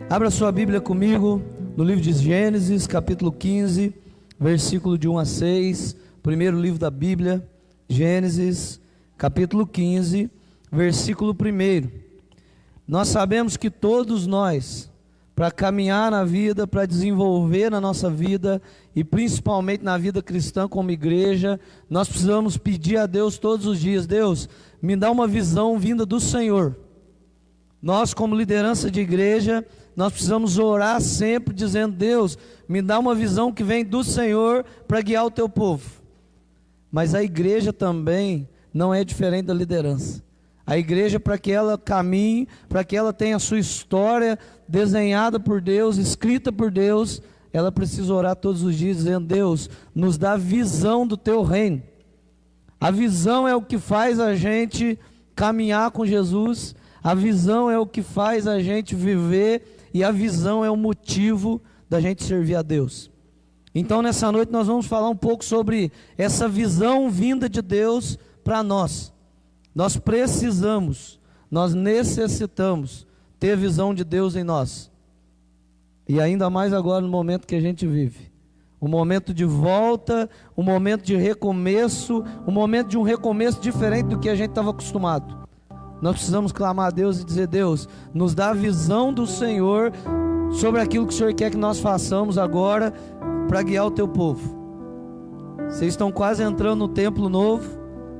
Abra sua Bíblia comigo no livro de Gênesis, capítulo 15, versículo de 1 a 6, primeiro livro da Bíblia, Gênesis, capítulo 15, versículo 1. Nós sabemos que todos nós, para caminhar na vida, para desenvolver na nossa vida, e principalmente na vida cristã como igreja, nós precisamos pedir a Deus todos os dias: Deus, me dá uma visão vinda do Senhor. Nós, como liderança de igreja, nós precisamos orar sempre dizendo: Deus, me dá uma visão que vem do Senhor para guiar o teu povo. Mas a igreja também não é diferente da liderança. A igreja, para que ela caminhe, para que ela tenha a sua história desenhada por Deus, escrita por Deus, ela precisa orar todos os dias dizendo: Deus, nos dá visão do teu reino. A visão é o que faz a gente caminhar com Jesus. A visão é o que faz a gente viver, e a visão é o motivo da gente servir a Deus. Então nessa noite nós vamos falar um pouco sobre essa visão vinda de Deus para nós. Nós precisamos, nós necessitamos ter a visão de Deus em nós. E ainda mais agora no momento que a gente vive. Um momento de volta, um momento de recomeço, um momento de um recomeço diferente do que a gente estava acostumado. Nós precisamos clamar a Deus e dizer: Deus, nos dá a visão do Senhor sobre aquilo que o Senhor quer que nós façamos agora para guiar o teu povo. Vocês estão quase entrando no templo novo,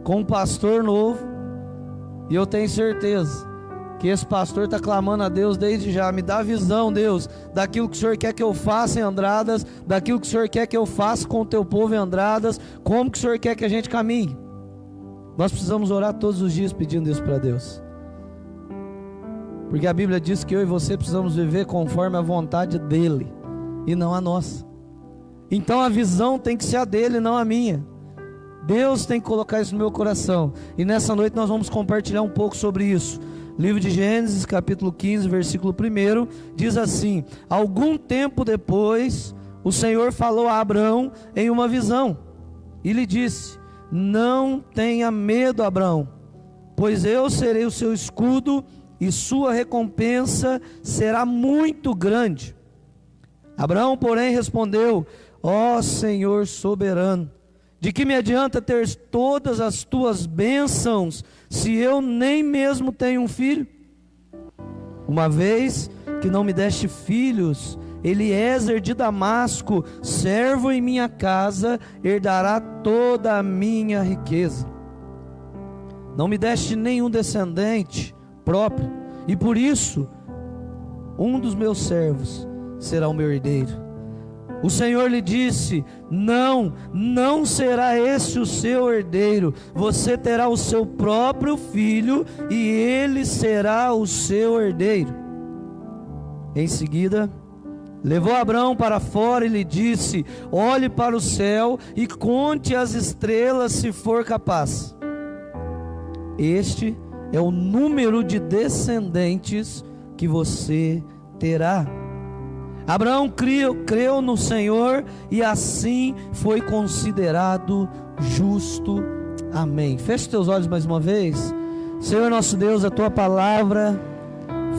com um pastor novo, e eu tenho certeza que esse pastor está clamando a Deus desde já: me dá a visão, Deus, daquilo que o Senhor quer que eu faça em Andradas, daquilo que o Senhor quer que eu faça com o teu povo em Andradas, como que o Senhor quer que a gente caminhe. Nós precisamos orar todos os dias pedindo isso para Deus, porque a Bíblia diz que eu e você precisamos viver conforme a vontade dEle, e não a nossa. Então a visão tem que ser a dEle, não a minha. Deus tem que colocar isso no meu coração, e nessa noite nós vamos compartilhar um pouco sobre isso. Livro de Gênesis, capítulo 15, versículo 1, diz assim: algum tempo depois, o Senhor falou a Abrão em uma visão, e lhe disse: não tenha medo, Abrão, pois eu serei o seu escudo, e sua recompensa será muito grande. Abraão, porém, respondeu: ó Senhor soberano, de que me adianta ter todas as tuas bênçãos, se eu nem mesmo tenho um filho? Uma vez que não me deste filhos, Eliezer de Damasco, servo em minha casa, herdará toda a minha riqueza. Não me deste nenhum descendente próprio, e por isso um dos meus servos será o meu herdeiro. O Senhor lhe disse: não será esse o seu herdeiro, você terá o seu próprio filho, e ele será o seu herdeiro. Em seguida, levou Abrão para fora e lhe disse: olhe para o céu e conte as estrelas, se for capaz. Este é o número de descendentes que você terá. Abraão creu no Senhor, e assim foi considerado justo. Amém. Feche teus olhos mais uma vez. Senhor nosso Deus, a tua palavra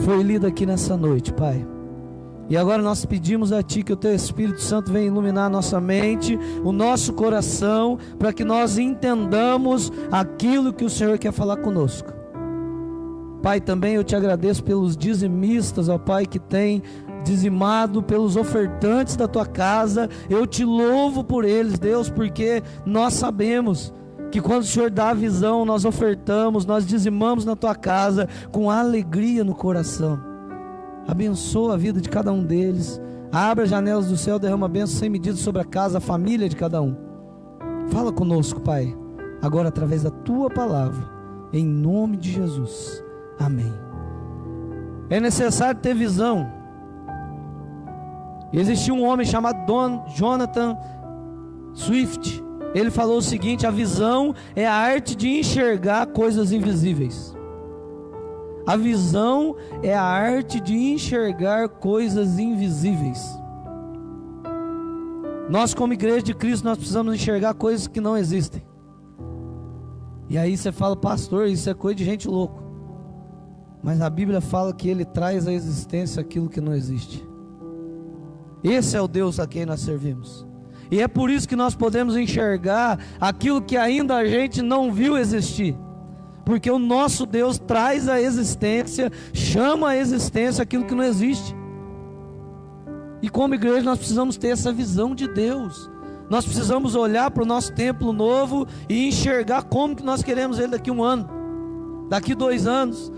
foi lida aqui nessa noite, Pai. E agora nós pedimos a Ti que o Teu Espírito Santo venha iluminar a nossa mente, o nosso coração, para que nós entendamos aquilo que o Senhor quer falar conosco. Pai, também eu Te agradeço pelos dizimistas, ó Pai, que tem dizimado, pelos ofertantes da Tua casa. Eu Te louvo por eles, Deus, porque nós sabemos que quando o Senhor dá a visão, nós ofertamos, nós dizimamos na Tua casa com alegria no coração. Abençoa a vida de cada um deles, abre as janelas do céu, derrama a bênção sem medida sobre a casa, a família de cada um. Fala conosco, Pai, agora através da Tua palavra, em nome de Jesus, amém. É necessário ter visão. Existia um homem chamado Jonathan Swift. Ele falou o seguinte: a visão é a arte de enxergar coisas invisíveis. A visão é a arte de enxergar coisas invisíveis. Nós, como igreja de Cristo, nós precisamos enxergar coisas que não existem. E aí você fala: pastor, isso é coisa de gente louca. Mas a Bíblia fala que Ele traz à existência aquilo que não existe. Esse é o Deus a quem nós servimos. E é por isso que nós podemos enxergar aquilo que ainda a gente não viu existir. Porque o nosso Deus traz à existência, chama à existência aquilo que não existe. E como igreja nós precisamos ter essa visão de Deus. Nós precisamos olhar para o nosso templo novo e enxergar como que nós queremos ele daqui 1 ano, daqui 2 anos,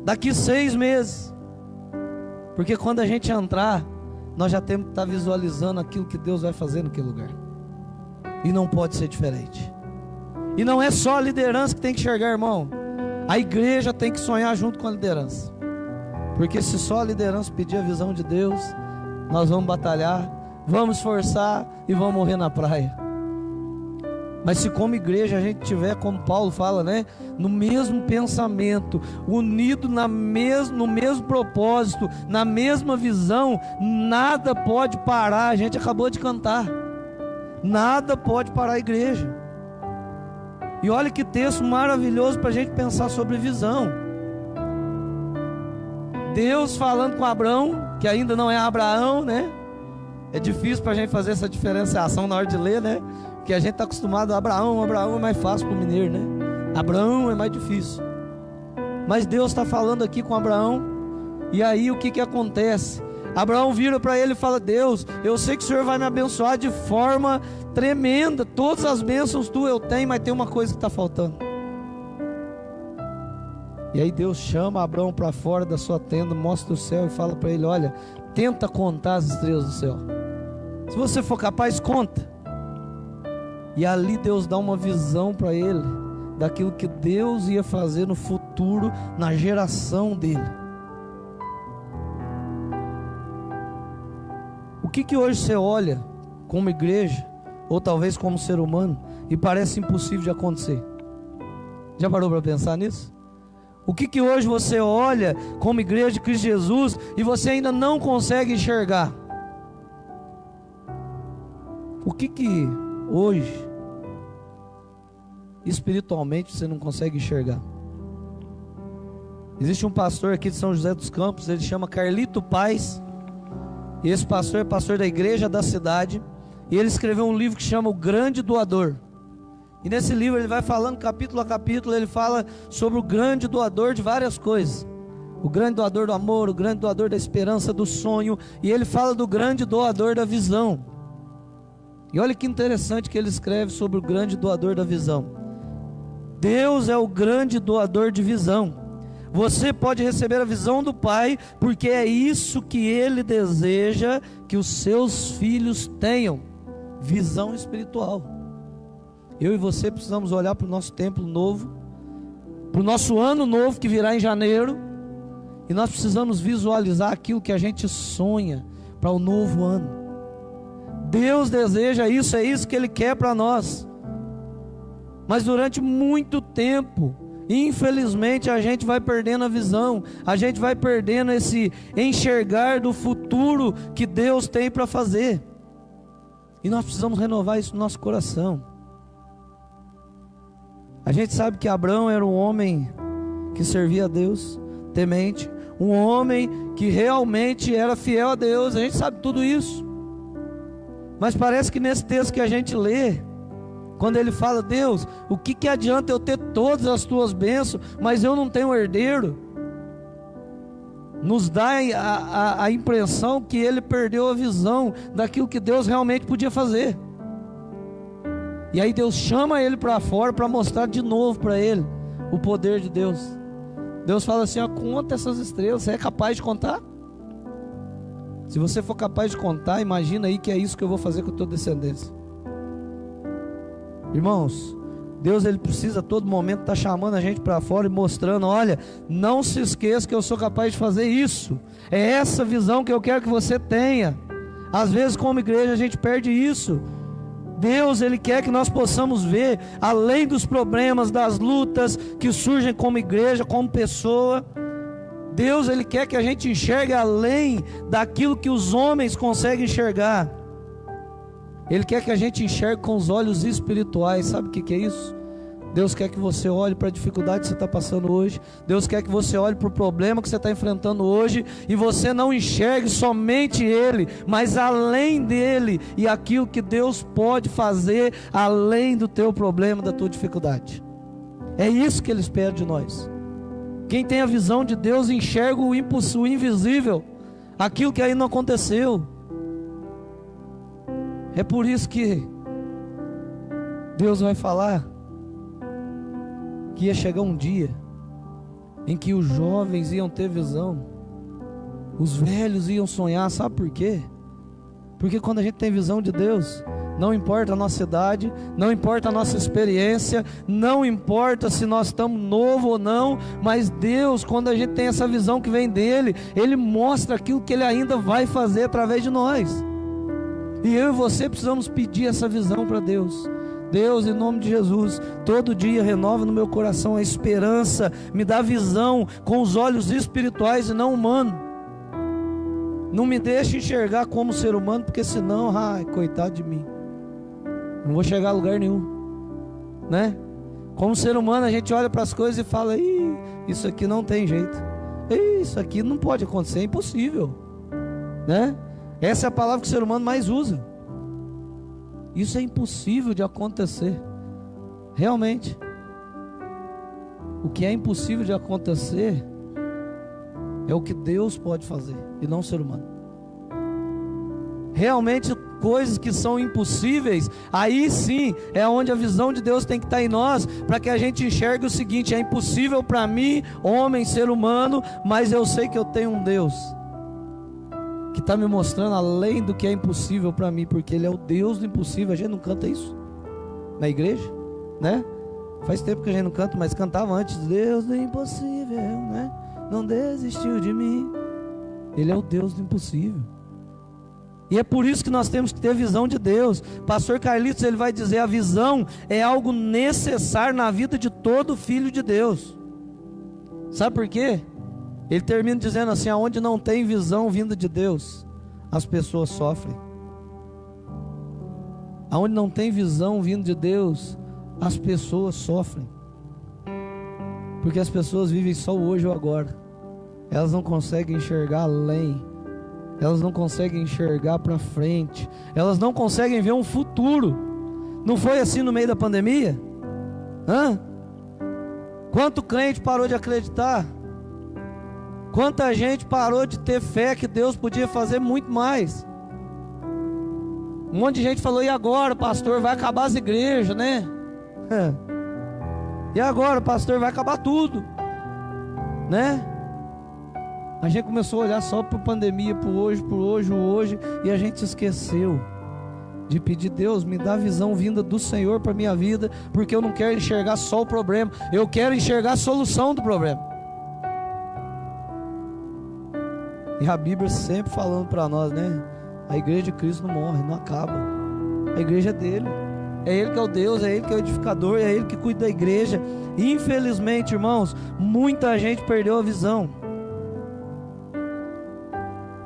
daqui 6 meses. Porque quando a gente entrar, nós já temos que estar visualizando aquilo que Deus vai fazer naquele lugar. E não pode ser diferente. E não é só a liderança que tem que enxergar, irmão. A igreja tem que sonhar junto com a liderança. Porque se só a liderança pedir a visão de Deus, nós vamos batalhar, vamos esforçar e vamos morrer na praia. Mas se como igreja a gente tiver, como Paulo fala, né, no mesmo pensamento, unido no mesmo propósito, na mesma visão, nada pode parar. A gente acabou de cantar, nada pode parar a igreja. E olha que texto maravilhoso para a gente pensar sobre visão. Deus falando com Abraão, que ainda não é Abraão, né? É difícil para a gente fazer essa diferenciação na hora de ler, né? Porque a gente está acostumado a Abraão é mais fácil para o mineiro, né? Abraão é mais difícil. Mas Deus está falando aqui com Abraão. E aí o que acontece? Abraão vira para ele e fala: Deus, eu sei que o Senhor vai me abençoar de forma tremenda. Todas as bênçãos tu eu tenho, mas tem uma coisa que está faltando. E aí Deus chama Abraão para fora da sua tenda, mostra o céu e fala para ele: olha, tenta contar as estrelas do céu. Se você for capaz, conta. E ali Deus dá uma visão para ele daquilo que Deus ia fazer no futuro, na geração dele. O que hoje você olha como igreja, ou talvez como ser humano, e parece impossível de acontecer? Já parou para pensar nisso? O que hoje você olha como igreja de Cristo Jesus e você ainda não consegue enxergar? O que hoje espiritualmente você não consegue enxergar? Existe um pastor aqui de São José dos Campos, ele chama Carlito Paz, e esse pastor é pastor da igreja da cidade, e ele escreveu um livro que chama O Grande Doador. E nesse livro ele vai falando capítulo a capítulo, ele fala sobre o grande doador de várias coisas. O grande doador do amor, o grande doador da esperança, do sonho, e ele fala do grande doador da visão. E olha que interessante que ele escreve sobre o grande doador da visão. Deus é o grande doador de visão. Você pode receber a visão do Pai, porque é isso que Ele deseja que os seus filhos tenham, visão espiritual. Eu e você precisamos olhar para o nosso templo novo, para o nosso ano novo que virá em janeiro, e nós precisamos visualizar aquilo que a gente sonha para o novo ano. Deus deseja isso, é isso que Ele quer para nós. Mas durante muito tempo, infelizmente, a gente vai perdendo a visão, a gente vai perdendo esse enxergar do futuro que Deus tem para fazer. E nós precisamos renovar isso no nosso coração. A gente sabe que Abraão era um homem que servia a Deus, temente, um homem que realmente era fiel a Deus, a gente sabe tudo isso. Mas parece que nesse texto que a gente lê, quando ele fala: Deus, o que adianta eu ter todas as tuas bênçãos, mas eu não tenho herdeiro? Nos dá a impressão que ele perdeu a visão daquilo que Deus realmente podia fazer. E aí Deus chama ele para fora para mostrar de novo para ele o poder de Deus. Deus fala assim: ó, conta essas estrelas. Você é capaz de contar? Se você for capaz de contar, imagina aí que é isso que eu vou fazer com a tua descendência. Irmãos, Deus ele precisa a todo momento estar chamando a gente para fora e mostrando: olha, não se esqueça que eu sou capaz de fazer isso. É essa visão que eu quero que você tenha. Às vezes como igreja a gente perde isso. Deus ele quer que nós possamos ver além dos problemas, das lutas que surgem como igreja, como pessoa. Deus ele quer que a gente enxergue além daquilo que os homens conseguem enxergar. Ele quer que a gente enxergue com os olhos espirituais. Sabe o que é isso? Deus quer que você olhe para a dificuldade que você está passando hoje. Deus quer que você olhe para o problema que você está enfrentando hoje, e você não enxergue somente Ele, mas além dele, e aquilo que Deus pode fazer além do teu problema, da tua dificuldade. É isso que Ele espera de nós. Quem tem a visão de Deus enxerga o impossível, o invisível, aquilo que ainda não aconteceu. É por isso que Deus vai falar que ia chegar um dia em que os jovens iam ter visão, os velhos iam sonhar. Sabe por quê? Porque quando a gente tem visão de Deus, não importa a nossa idade, não importa a nossa experiência, não importa se nós estamos novos ou não, mas Deus, quando a gente tem essa visão que vem dele, Ele mostra aquilo que Ele ainda vai fazer através de nós. E eu e você precisamos pedir essa visão para Deus. Deus, em nome de Jesus, todo dia renova no meu coração a esperança, me dá visão com os olhos espirituais e não humanos. Não me deixe enxergar como ser humano, porque senão, coitado de mim, não vou chegar a lugar nenhum, né? Como ser humano, a gente olha para as coisas e fala: isso aqui não tem jeito, isso aqui não pode acontecer, é impossível, né? Essa é a palavra que o ser humano mais usa. Isso é impossível de acontecer. Realmente, o que é impossível de acontecer é o que Deus pode fazer, e não o ser humano. Realmente, coisas que são impossíveis, aí sim é onde a visão de Deus tem que estar em nós, para que a gente enxergue o seguinte: é impossível para mim, homem, ser humano, mas eu sei que eu tenho um Deus que está me mostrando além do que é impossível para mim, porque Ele é o Deus do impossível. A gente não canta isso na igreja, né? Faz tempo que a gente não canta, mas cantava antes: Deus do impossível, né? Não desistiu de mim. Ele é o Deus do impossível. E é por isso que nós temos que ter visão de Deus. Pastor Carlitos, ele vai dizer: a visão é algo necessário na vida de todo filho de Deus. Sabe por quê? Ele termina dizendo assim: aonde não tem visão vinda de Deus, as pessoas sofrem. Aonde não tem visão vinda de Deus, as pessoas sofrem. Porque as pessoas vivem só o hoje ou agora. Elas não conseguem enxergar além. Elas não conseguem enxergar para frente. Elas não conseguem ver um futuro. Não foi assim no meio da pandemia? Quanto crente parou de acreditar? Quanta gente parou de ter fé que Deus podia fazer muito mais? Um monte de gente falou: e agora, pastor, vai acabar as igrejas, né? E agora, pastor, vai acabar tudo, né? A gente começou a olhar só para a pandemia, para o hoje, e a gente se esqueceu de pedir: Deus, me dá visão vinda do Senhor para a minha vida, porque eu não quero enxergar só o problema, eu quero enxergar a solução do problema. E a Bíblia sempre falando para nós, né? A igreja de Cristo não morre, não acaba. A igreja é dele. É Ele que é o Deus, é Ele que é o edificador, é Ele que cuida da igreja. E infelizmente, irmãos, muita gente perdeu a visão.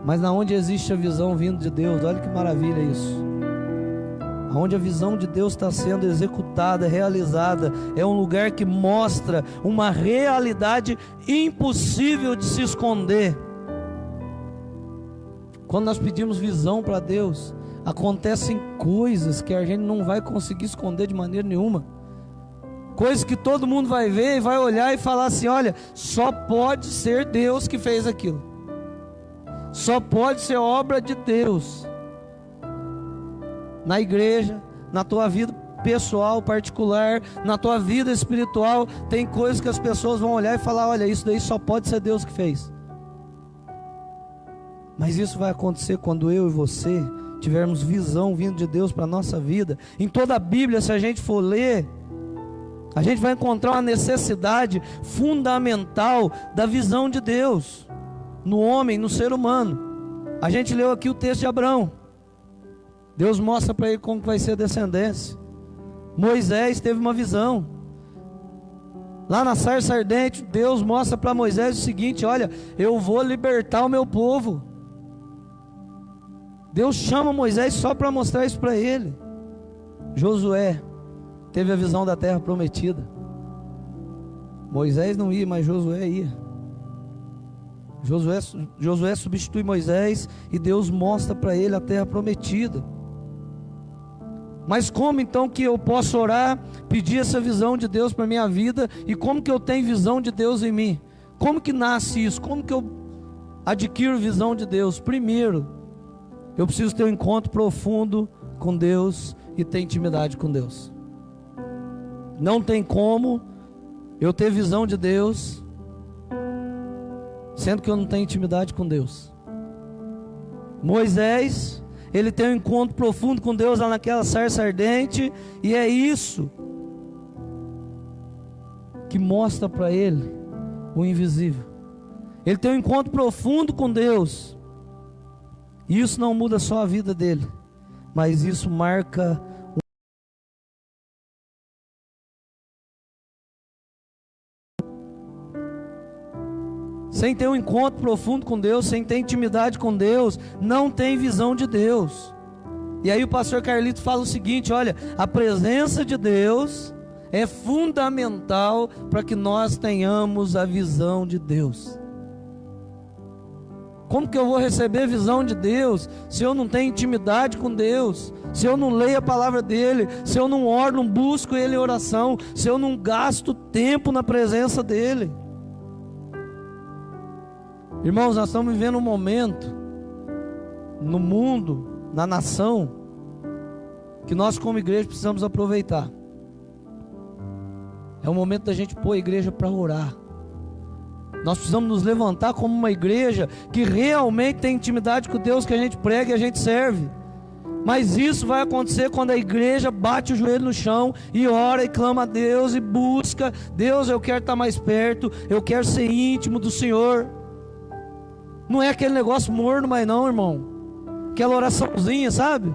Mas na onde existe a visão vindo de Deus, olha que maravilha isso. Onde a visão de Deus está sendo executada, realizada, é um lugar que mostra uma realidade impossível de se esconder. Quando nós pedimos visão para Deus, acontecem coisas que a gente não vai conseguir esconder de maneira nenhuma. Coisas que todo mundo vai ver e vai olhar e falar assim: olha, só pode ser Deus que fez aquilo. Só pode ser obra de Deus. Na igreja, na tua vida pessoal, particular, na tua vida espiritual, tem coisas que as pessoas vão olhar e falar: olha, isso daí só pode ser Deus que fez. Mas isso vai acontecer quando eu e você tivermos visão vindo de Deus para a nossa vida. Em toda a Bíblia, se a gente for ler, a gente vai encontrar uma necessidade fundamental da visão de Deus no homem, no ser humano. A gente leu aqui o texto de Abraão. Deus mostra para ele como vai ser a descendência. Moisés teve uma visão. Lá na sarça ardente, Deus mostra para Moisés o seguinte: olha, eu vou libertar o meu povo. Deus chama Moisés só para mostrar isso para ele. Josué teve a visão da terra prometida. Moisés não ia, mas Josué ia. Josué substitui Moisés e Deus mostra para ele a terra prometida. Mas como então que eu posso orar, pedir essa visão de Deus para a minha vida? E como que eu tenho visão de Deus em mim? Como que nasce isso? Como que eu adquiro visão de Deus? Primeiro, eu preciso ter um encontro profundo com Deus e ter intimidade com Deus. Não tem como eu ter visão de Deus sendo que eu não tenho intimidade com Deus. Moisés, ele tem um encontro profundo com Deus lá naquela sarça ardente, e é isso que mostra para ele o invisível. Ele tem um encontro profundo com Deus, e isso não muda só a vida dele, mas isso marca sem ter um encontro profundo com Deus, sem ter intimidade com Deus, não tem visão de Deus. E aí o pastor Carlito fala o seguinte: olha, a presença de Deus é fundamental para que nós tenhamos a visão de Deus. Como que eu vou receber visão de Deus se eu não tenho intimidade com Deus? Se eu não leio a palavra dele, se eu não oro, não busco ele em oração, se eu não gasto tempo na presença dele? Irmãos, nós estamos vivendo um momento no mundo, na nação, que nós como igreja precisamos aproveitar. É o momento da gente pôr a igreja para orar. Nós precisamos nos levantar como uma igreja que realmente tem intimidade com Deus, que a gente prega e a gente serve. Mas isso vai acontecer quando a igreja bate o joelho no chão e ora e clama a Deus e busca: Deus, eu quero estar mais perto, eu quero ser íntimo do Senhor. Não é aquele negócio morno mais não, irmão. Aquela oraçãozinha, sabe?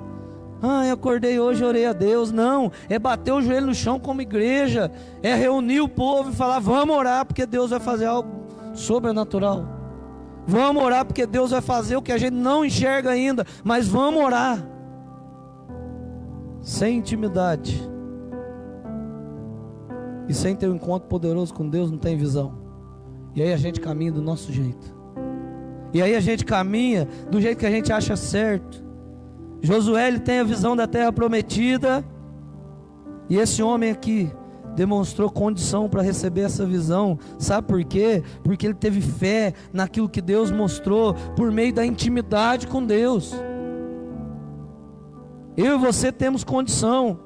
Eu acordei hoje, orei a Deus. Não, é bater o joelho no chão como igreja. É reunir o povo e falar: vamos orar, porque Deus vai fazer algo sobrenatural. Vamos orar, porque Deus vai fazer o que a gente não enxerga ainda. Mas vamos orar. Sem intimidade e sem ter um encontro poderoso com Deus, não tem visão. E aí a gente caminha do nosso jeito. E aí a gente caminha do jeito que a gente acha certo. Josué, ele tem a visão da terra prometida, e esse homem aqui demonstrou condição para receber essa visão. Sabe por quê? Porque ele teve fé naquilo que Deus mostrou por meio da intimidade com Deus. Eu e você temos condição,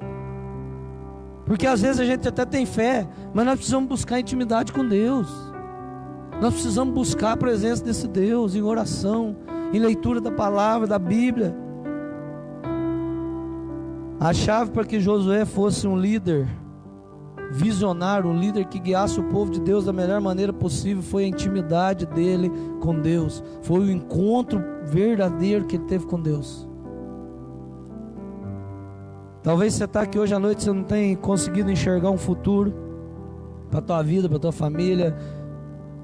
porque às vezes a gente até tem fé, mas nós precisamos buscar intimidade com Deus. Nós precisamos buscar a presença desse Deus em oração, em leitura da palavra, da Bíblia. A chave para que Josué fosse um líder visionário, um líder que guiasse o povo de Deus da melhor maneira possível, foi a intimidade dele com Deus. Foi o encontro verdadeiro que ele teve com Deus. Talvez você está aqui hoje à noite, você não tenha conseguido enxergar um futuro para a tua vida, para a tua família,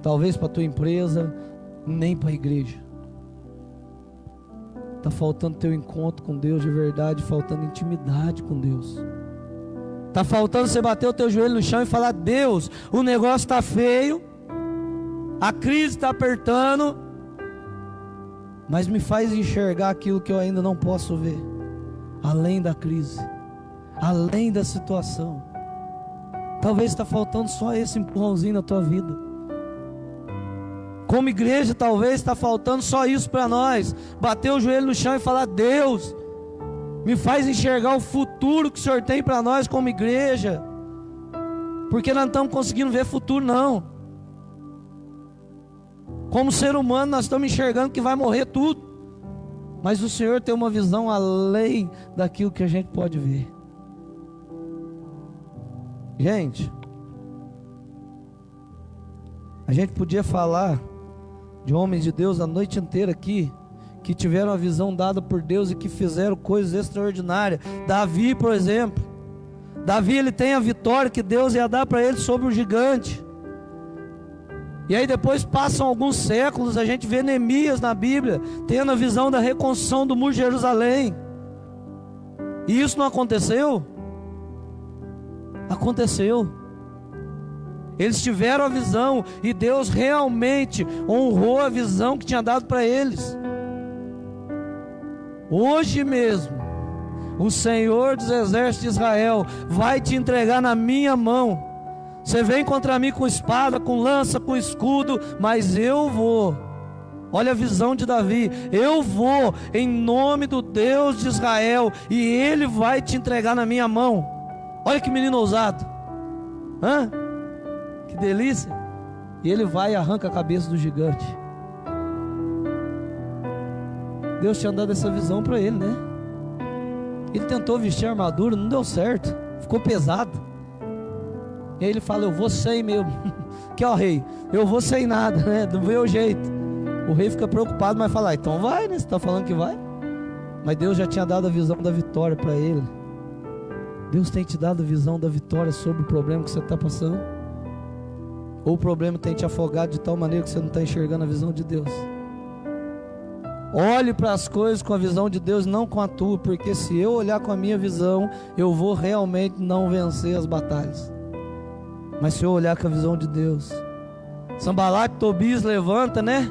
talvez para a tua empresa, nem para a igreja. Está faltando teu encontro com Deus de verdade, faltando intimidade com Deus. Está faltando você bater o teu joelho no chão e falar: Deus, o negócio está feio, a crise está apertando, mas me faz enxergar aquilo que eu ainda não posso ver, além da crise, além da situação. Talvez está faltando só esse empurrãozinho na tua vida. Como igreja, talvez está faltando só isso para nós: bater o joelho no chão e falar: Deus, me faz enxergar o futuro que o Senhor tem para nós como igreja, porque nós não estamos conseguindo ver futuro não. Como ser humano nós estamos enxergando que vai morrer tudo, mas o Senhor tem uma visão além daquilo que a gente pode ver. Gente, a gente podia falar de homens de Deus a noite inteira aqui, que tiveram a visão dada por Deus e que fizeram coisas extraordinárias. Davi, por exemplo. Davi, ele tem a vitória que Deus ia dar para ele sobre o gigante. E aí depois passam alguns séculos, a gente vê Neemias na Bíblia tendo a visão da reconstrução do muro de Jerusalém. E isso não aconteceu? Aconteceu. Eles tiveram a visão e Deus realmente honrou a visão que tinha dado para eles. Hoje mesmo, o Senhor dos Exércitos de Israel vai te entregar na minha mão. Você vem contra mim com espada, com lança, com escudo, mas eu vou. Olha a visão de Davi. Eu vou em nome do Deus de Israel e Ele vai te entregar na minha mão. Olha que menino ousado. Que delícia. E ele vai e arranca a cabeça do gigante. Deus tinha dado essa visão para ele, né? Ele tentou vestir a armadura, não deu certo, ficou pesado. E aí ele fala: eu vou sem mesmo. Que é o rei, eu vou sem nada, né? Do meu jeito. O rei fica preocupado, mas fala: então vai, né? Você está falando que vai. Mas Deus já tinha dado a visão da vitória para ele. Deus tem te dado a visão da vitória sobre o problema que você está passando? Ou o problema tem te afogado de tal maneira que você não está enxergando a visão de Deus? Olhe para as coisas com a visão de Deus, não com a tua, porque se eu olhar com a minha visão, eu vou realmente não vencer as batalhas. Mas se eu olhar com a visão de Deus, Sanbalat, Tobias levanta, né?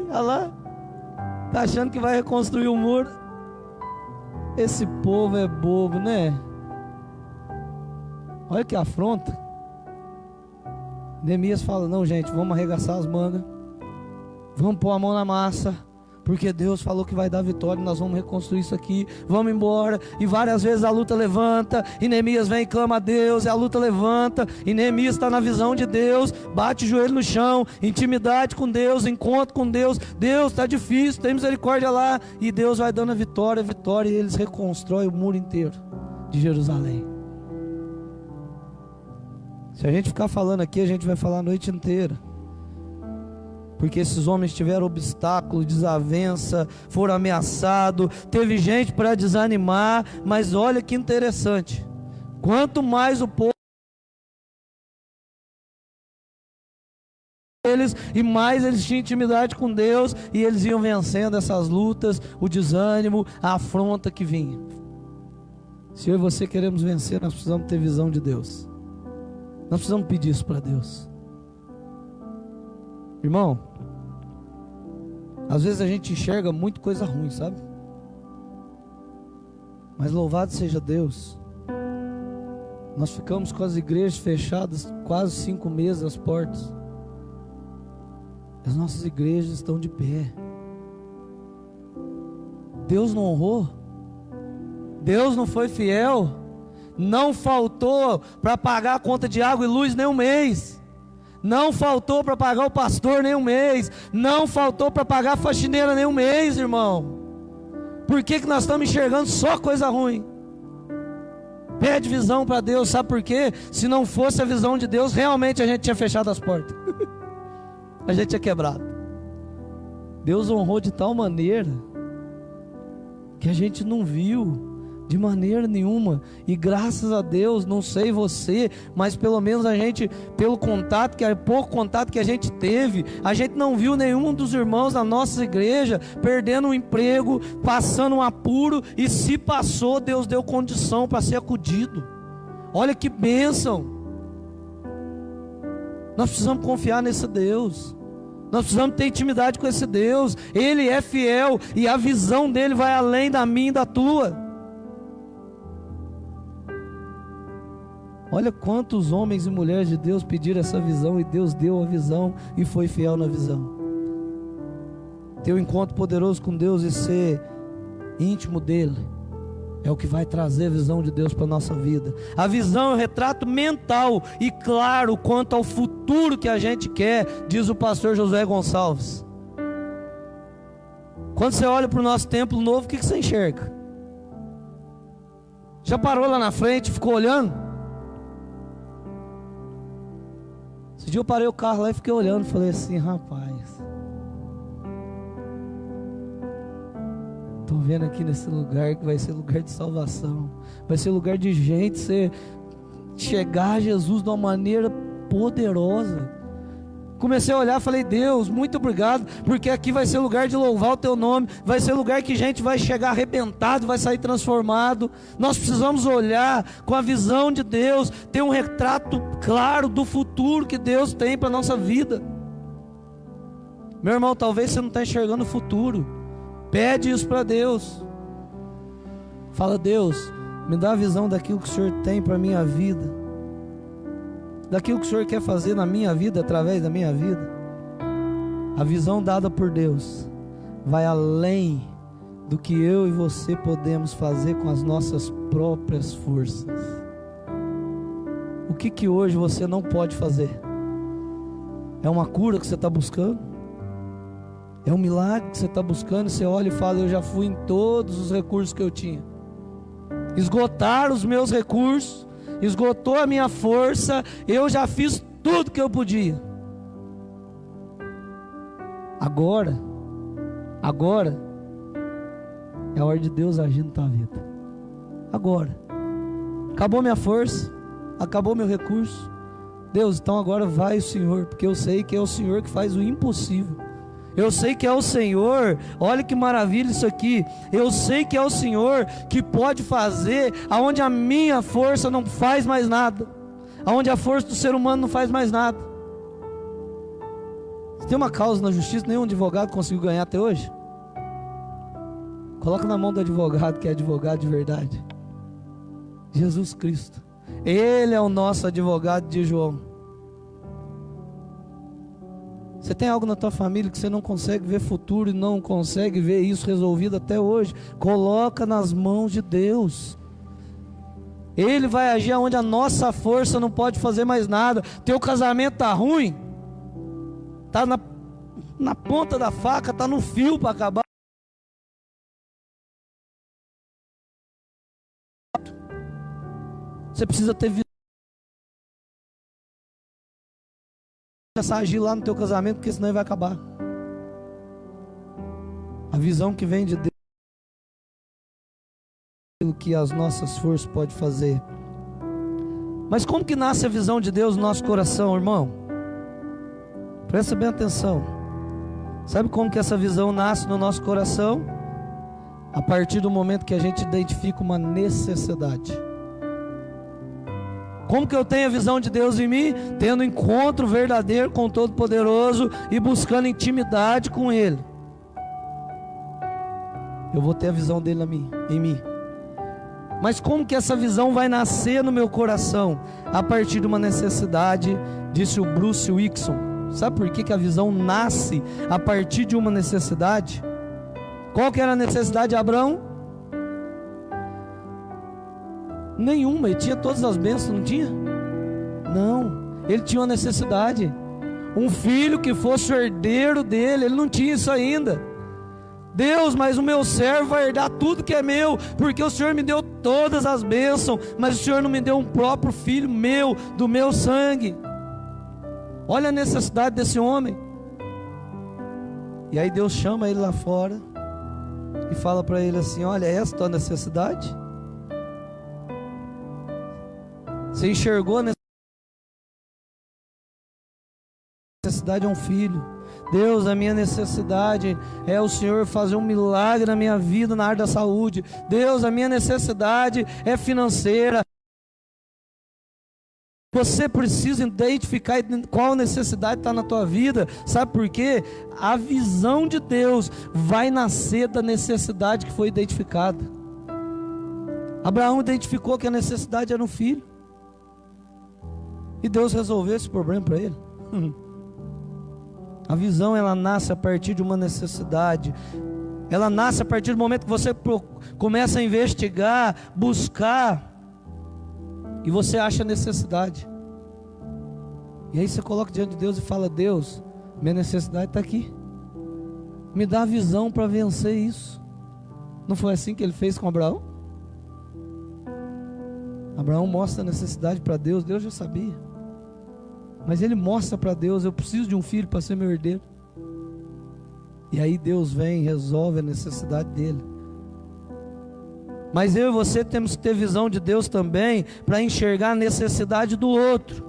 Olha lá, tá achando que vai reconstruir o muro? Esse povo é bobo, né? Olha que afronta. Neemias fala: não, gente, vamos arregaçar as mangas, vamos pôr a mão na massa, porque Deus falou que vai dar vitória, nós vamos reconstruir isso aqui, vamos embora. E várias vezes a luta levanta, e Neemias vem e clama a Deus, e a luta levanta, e Neemias está na visão de Deus, bate o joelho no chão, intimidade com Deus, encontro com Deus. Deus, está difícil, tem misericórdia lá, e Deus vai dando a vitória, e eles reconstroem o muro inteiro de Jerusalém. Se a gente ficar falando aqui, a gente vai falar a noite inteira, porque esses homens tiveram obstáculo, desavença, foram ameaçados, teve gente para desanimar. Mas olha que interessante, quanto mais o povo eles, e mais eles tinham intimidade com Deus, e eles iam vencendo essas lutas, o desânimo, a afronta que vinha. Se eu e você queremos vencer, nós precisamos ter visão de Deus. Nós precisamos pedir isso para Deus. Irmão, às vezes a gente enxerga muito coisa ruim, sabe? Mas louvado seja Deus, nós ficamos com as igrejas fechadas quase 5 meses, as portas. As nossas igrejas estão de pé. Deus não honrou? Deus não foi fiel? Não faltou para pagar a conta de água e luz nem um mês. Não faltou para pagar o pastor nem um mês. Não faltou para pagar a faxineira nem um mês, irmão. Por que nós estamos enxergando só coisa ruim? Pede visão para Deus, sabe por quê? Se não fosse a visão de Deus, realmente a gente tinha fechado as portas. A gente tinha quebrado. Deus honrou de tal maneira que a gente não viu de maneira nenhuma. E graças a Deus, não sei você, mas pelo menos a gente, pelo contato, que é pouco contato que a gente teve, a gente não viu nenhum dos irmãos da nossa igreja perdendo um emprego, passando um apuro. E se passou, Deus deu condição para ser acudido. Olha que bênção. Nós precisamos confiar nesse Deus. Nós precisamos ter intimidade com esse Deus. Ele é fiel e a visão dele vai além da minha e da tua. Olha quantos homens e mulheres de Deus pediram essa visão, e Deus deu a visão e foi fiel na visão. Ter um encontro poderoso com Deus e ser íntimo dele é o que vai trazer a visão de Deus para a nossa vida. A visão é um retrato mental e claro quanto ao futuro que a gente quer, diz o pastor Josué Gonçalves. Quando você olha para o nosso templo novo, o que você enxerga? Já parou lá na frente, ficou olhando? Esse dia eu parei o carro lá e fiquei olhando, falei assim: rapaz, estou vendo aqui nesse lugar que vai ser lugar de salvação, vai ser lugar de gente chegar a Jesus de uma maneira poderosa. Comecei a olhar, falei: Deus, muito obrigado, porque aqui vai ser lugar de louvar o teu nome, vai ser lugar que gente vai chegar arrebentado, vai sair transformado. Nós precisamos olhar com a visão de Deus, ter um retrato claro do futuro que Deus tem para a nossa vida. Meu irmão, talvez você não está enxergando o futuro. Pede isso para Deus. Fala: Deus, me dá a visão daquilo que o Senhor tem para a minha vida, daquilo que o Senhor quer fazer na minha vida, através da minha vida. A visão dada por Deus vai além do que eu e você podemos fazer com as nossas próprias forças. O que hoje você não pode fazer? É uma cura que você está buscando? É um milagre que você está buscando? Você olha e fala: eu já fui em todos os recursos que eu tinha, esgotaram os meus recursos, esgotou a minha força, eu já fiz tudo que eu podia. Agora é a hora de Deus agir na tua vida. Agora acabou minha força, acabou meu recurso. Deus, então agora vai o Senhor, porque eu sei que é o Senhor que faz o impossível. Eu sei que é o Senhor, olha que maravilha isso aqui. Eu sei que é o Senhor que pode fazer aonde a minha força não faz mais nada, aonde a força do ser humano não faz mais nada. Se tem uma causa na justiça, nenhum advogado conseguiu ganhar até hoje. Coloca na mão do advogado, que é advogado de verdade, Jesus Cristo. Ele é o nosso advogado de João. Você tem algo na tua família que você não consegue ver futuro e não consegue ver isso resolvido até hoje? Coloca nas mãos de Deus. Ele vai agir onde a nossa força não pode fazer mais nada. Teu casamento está ruim, está na ponta da faca, está no fio para acabar. Você precisa ter visão. Começar a agir lá no teu casamento, porque senão ele vai acabar. A visão que vem de Deus, aquilo que as nossas forças podem fazer. Mas como que nasce a visão de Deus no nosso coração, irmão? Presta bem atenção. Sabe como que essa visão nasce no nosso coração? A partir do momento que a gente identifica uma necessidade. Como que eu tenho a visão de Deus em mim? Tendo um encontro verdadeiro com o Todo-Poderoso e buscando intimidade com Ele. Eu vou ter a visão dele em mim. Mas como que essa visão vai nascer no meu coração? A partir de uma necessidade, disse o Bruce Wilkinson. Sabe por que a visão nasce a partir de uma necessidade? Qual que era a necessidade de Abraão? Nenhuma, ele tinha todas as bênçãos, não tinha? Não, ele tinha uma necessidade, um filho que fosse o herdeiro dele. Ele não tinha isso ainda. Deus, mas o meu servo vai herdar tudo que é meu, porque o Senhor me deu todas as bênçãos, mas o Senhor não me deu um próprio filho meu, do meu sangue. Olha a necessidade desse homem. E aí Deus chama ele lá fora e fala para ele assim: olha, essa é a tua necessidade? Você enxergou a necessidade? É um filho. Deus, a minha necessidade é o Senhor fazer um milagre na minha vida, na área da saúde. Deus, a minha necessidade é financeira. Você precisa identificar qual necessidade está na tua vida. Sabe por quê? A visão de Deus vai nascer da necessidade que foi identificada. Abraão identificou que a necessidade era um filho. E Deus resolveu esse problema para ele. A visão, ela nasce a partir de uma necessidade. Ela nasce a partir do momento que você começa a investigar, buscar, e você acha necessidade. E aí você coloca diante de Deus e fala: Deus, minha necessidade está aqui, me dá a visão para vencer isso. Não foi assim que ele fez com Abraão? Abraão mostra a necessidade para Deus. Deus já sabia, mas ele mostra para Deus: eu preciso de um filho para ser meu herdeiro. E aí Deus vem e resolve a necessidade dele. Mas eu e você temos que ter visão de Deus também, para enxergar a necessidade do outro.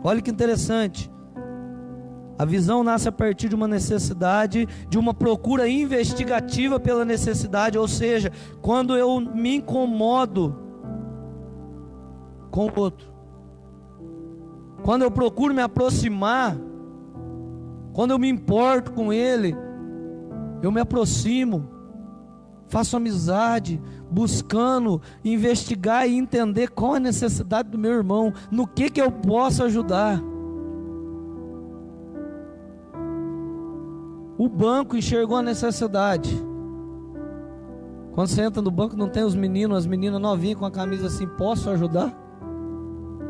Olha que interessante. A visão nasce a partir de uma necessidade, de uma procura investigativa pela necessidade, ou seja, quando eu me incomodo com o outro, quando eu procuro me aproximar, quando eu me importo com ele, eu me aproximo, faço amizade, buscando investigar e entender qual é a necessidade do meu irmão, no que eu posso ajudar. O banco enxergou a necessidade. Quando você entra no banco, não tem os meninos, as meninas novinhas com a camisa assim: posso ajudar?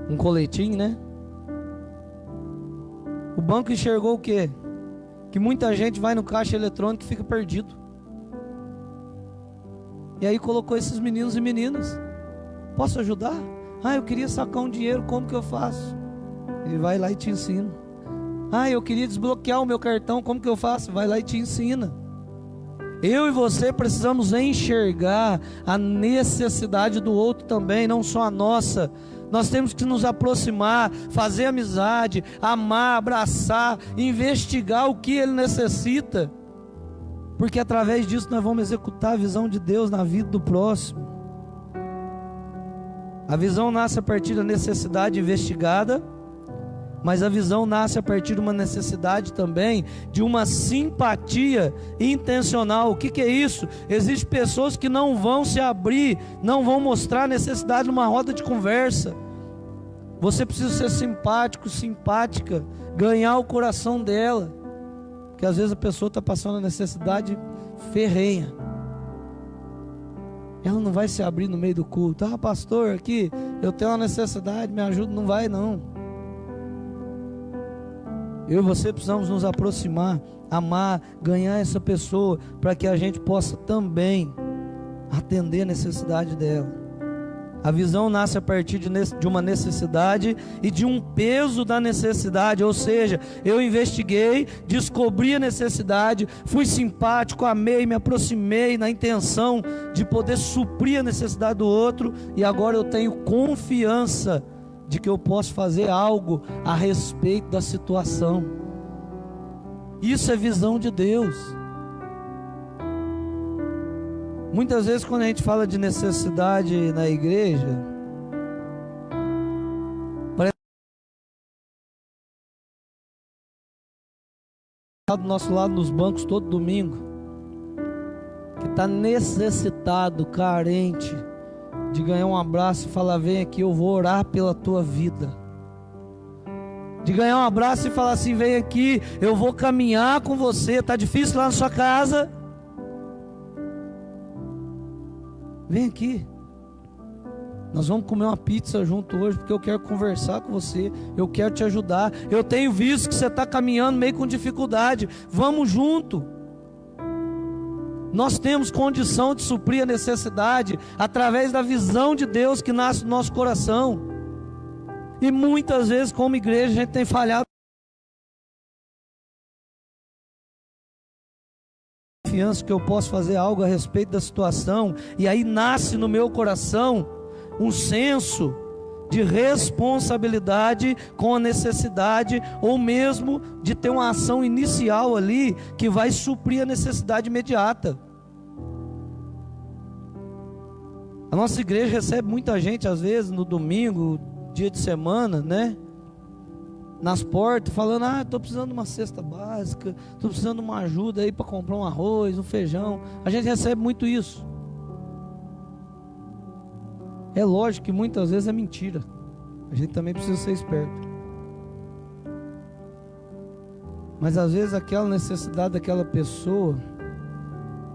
Um coletinho, né? O banco enxergou o quê? Que muita gente vai no caixa eletrônico e fica perdido. E aí colocou esses meninos e meninas: posso ajudar? Ah, eu queria sacar um dinheiro, como que eu faço? Ele vai lá e te ensina. Ah, eu queria desbloquear o meu cartão, como que eu faço? Vai lá e te ensina. Eu e você precisamos enxergar a necessidade do outro também, não só a nossa. Nós temos que nos aproximar, fazer amizade, amar, abraçar, investigar o que ele necessita, porque através disso nós vamos executar a visão de Deus na vida do próximo. A visão nasce a partir da necessidade investigada, mas a visão nasce a partir de uma necessidade também, de uma simpatia intencional. O que é isso? Existem pessoas que não vão se abrir, não vão mostrar necessidade numa roda de conversa. Você precisa ser simpático, simpática, ganhar o coração dela, porque às vezes a pessoa está passando a necessidade ferrenha. Ela não vai se abrir no meio do culto. Ah, pastor, aqui eu tenho uma necessidade, me ajuda. Não vai não. Eu e você precisamos nos aproximar, amar, ganhar essa pessoa, para que a gente possa também atender a necessidade dela. A visão nasce a partir de uma necessidade e de um peso da necessidade, ou seja, eu investiguei, descobri a necessidade, fui simpático, amei, me aproximei na intenção de poder suprir a necessidade do outro, e agora eu tenho confiança de que eu posso fazer algo a respeito da situação. Isso é visão de Deus. Muitas vezes quando a gente fala de necessidade na igreja, parece que do nosso lado nos bancos todo domingo, que está necessitado, carente, de ganhar um abraço e falar: vem aqui, eu vou orar pela tua vida. De ganhar um abraço e falar assim: vem aqui, eu vou caminhar com você. Está difícil lá na sua casa? Vem aqui, nós vamos comer uma pizza junto hoje, porque eu quero conversar com você, eu quero te ajudar. Eu tenho visto que você está caminhando meio com dificuldade, vamos junto. Nós temos condição de suprir a necessidade através da visão de Deus que nasce no nosso coração. E muitas vezes, como igreja, a gente tem falhado. Confiança que eu posso fazer algo a respeito da situação, e aí nasce no meu coração um senso de responsabilidade com a necessidade, ou mesmo de ter uma ação inicial ali que vai suprir a necessidade imediata. A nossa igreja recebe muita gente, às vezes no domingo, dia de semana, né? Nas portas, falando: ah, estou precisando de uma cesta básica, estou precisando de uma ajuda aí para comprar um arroz, um feijão. A gente recebe muito isso. É lógico que muitas vezes é mentira. A gente também precisa ser esperto. Mas às vezes aquela necessidade daquela pessoa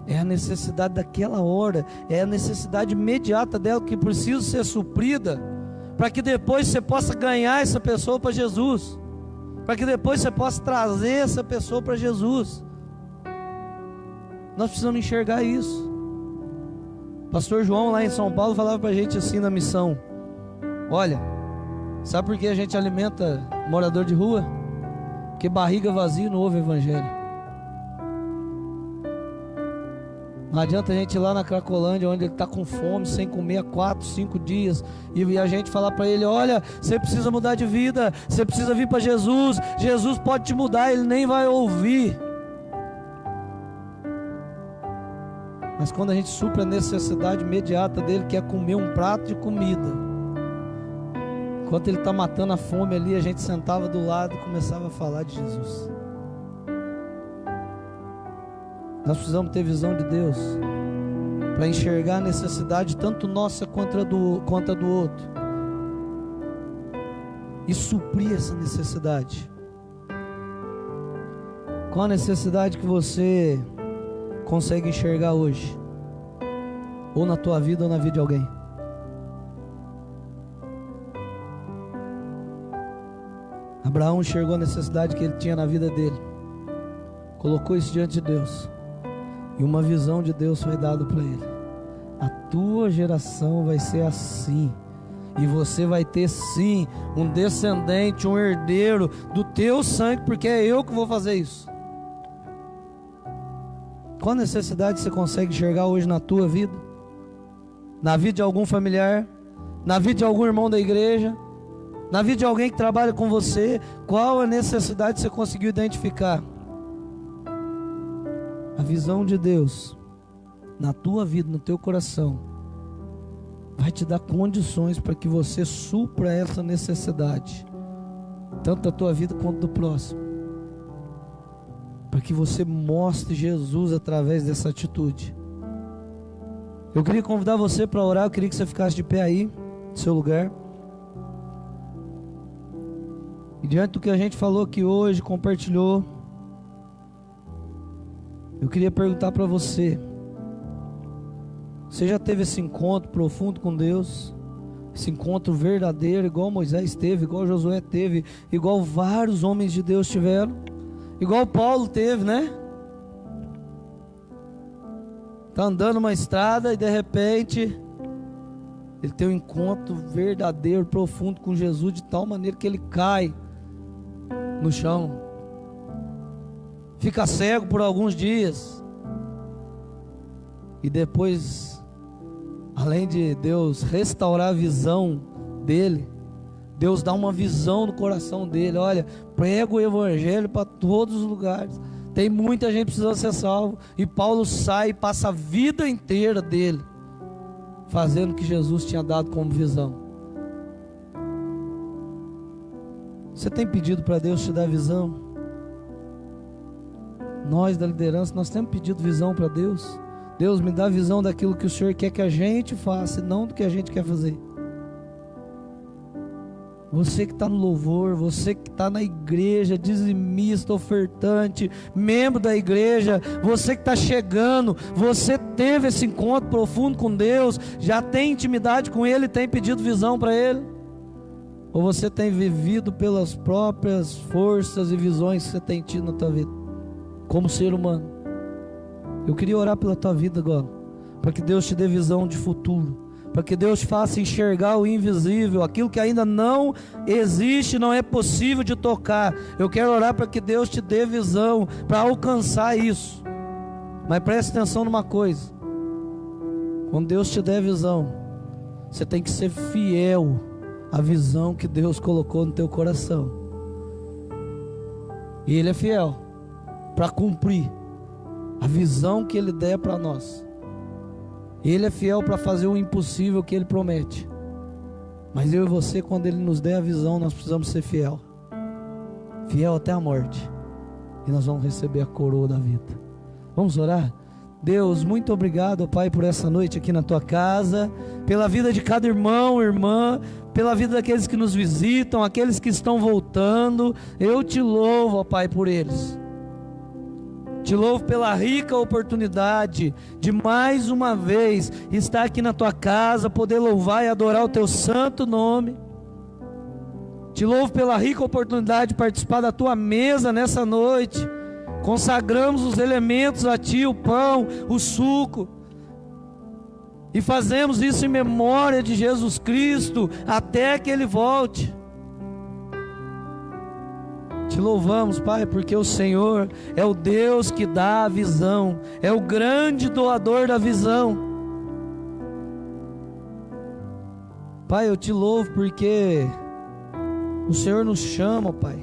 é a necessidade daquela hora, é a necessidade imediata dela que precisa ser suprida, para que depois você possa ganhar essa pessoa para Jesus, para que depois você possa trazer essa pessoa para Jesus. Nós precisamos enxergar isso. Pastor João lá em São Paulo falava para a gente assim na missão: olha, sabe por que a gente alimenta morador de rua? Porque barriga vazia não ouve evangelho. Não adianta a gente ir lá na Cracolândia, onde ele está com fome, sem comer há 4, 5 dias, e a gente falar para ele: olha, você precisa mudar de vida, você precisa vir para Jesus, Jesus pode te mudar. Ele nem vai ouvir. Mas quando a gente supre a necessidade imediata dele, que é comer um prato de comida, enquanto ele está matando a fome ali, a gente sentava do lado e começava a falar de Jesus. Nós precisamos ter visão de Deus para enxergar a necessidade tanto nossa quanto a do outro, e suprir essa necessidade. Qual a necessidade que você consegue enxergar hoje, ou na tua vida ou na vida de alguém? Abraão enxergou a necessidade que ele tinha na vida dele, colocou isso diante de Deus, e uma visão de Deus foi dada para ele: a tua geração vai ser assim, e você vai ter sim um descendente, um herdeiro do teu sangue, porque é eu que vou fazer isso. Qual necessidade você consegue enxergar hoje na tua vida? Na vida de algum familiar? Na vida de algum irmão da igreja? Na vida de alguém que trabalha com você? Qual a necessidade que você conseguiu identificar? A visão de Deus na tua vida, no teu coração, vai te dar condições para que você supra essa necessidade, tanto da tua vida quanto do próximo, para que você mostre Jesus através dessa atitude. Eu queria convidar você para orar. Eu queria que você ficasse de pé aí, no seu lugar. E diante do que a gente falou aqui hoje, compartilhou, eu queria perguntar para você: você já teve esse encontro profundo com Deus? Esse encontro verdadeiro, igual Moisés teve, igual Josué teve, igual vários homens de Deus tiveram, igual Paulo teve, né? Está andando uma estrada e de repente ele tem um encontro verdadeiro, profundo com Jesus, de tal maneira que ele cai no chão, fica cego por alguns dias, e depois, além de Deus restaurar a visão dele, Deus dá uma visão no coração dele: olha, prega o evangelho para todos os lugares, tem muita gente que precisa ser salvo. E Paulo sai e passa a vida inteira dele fazendo o que Jesus tinha dado como visão. Você tem pedido para Deus te dar visão? Nós da liderança, nós temos pedido visão para Deus. Deus, me dá visão daquilo que o Senhor quer que a gente faça, e não do que a gente quer fazer. Você que está no louvor, você que está na igreja, dizimista, ofertante, membro da igreja, você que está chegando, você teve esse encontro profundo com Deus, já tem intimidade com Ele, tem pedido visão para Ele? Ou você tem vivido pelas próprias forças e visões que você tem tido na tua vida, como ser humano? Eu queria orar pela tua vida agora, para que Deus te dê visão de futuro, para que Deus te faça enxergar o invisível, aquilo que ainda não existe, não é possível de tocar. Eu quero orar para que Deus te dê visão para alcançar isso. Mas preste atenção numa coisa: quando Deus te der visão, você tem que ser fiel à visão que Deus colocou no teu coração, e Ele é fiel para cumprir a visão que Ele der para nós. Ele é fiel para fazer o impossível que Ele promete. Mas eu e você, quando Ele nos der a visão, nós precisamos ser fiel até a morte, e nós vamos receber a coroa da vida. Vamos orar? Deus, muito obrigado, Pai, por essa noite aqui na Tua casa, pela vida de cada irmão, irmã, pela vida daqueles que nos visitam, aqueles que estão voltando. Eu Te louvo, Pai, por eles. Te louvo pela rica oportunidade de mais uma vez estar aqui na Tua casa, poder louvar e adorar o Teu santo nome. Te louvo pela rica oportunidade de participar da Tua mesa nessa noite. Consagramos os elementos a Ti, o pão, o suco, e fazemos isso em memória de Jesus Cristo, até que Ele volte. Te Te louvamos, Pai, porque o Senhor é o Deus que dá a visão, é o grande doador da visão. Pai, eu te louvo porque o Senhor nos chama, Pai,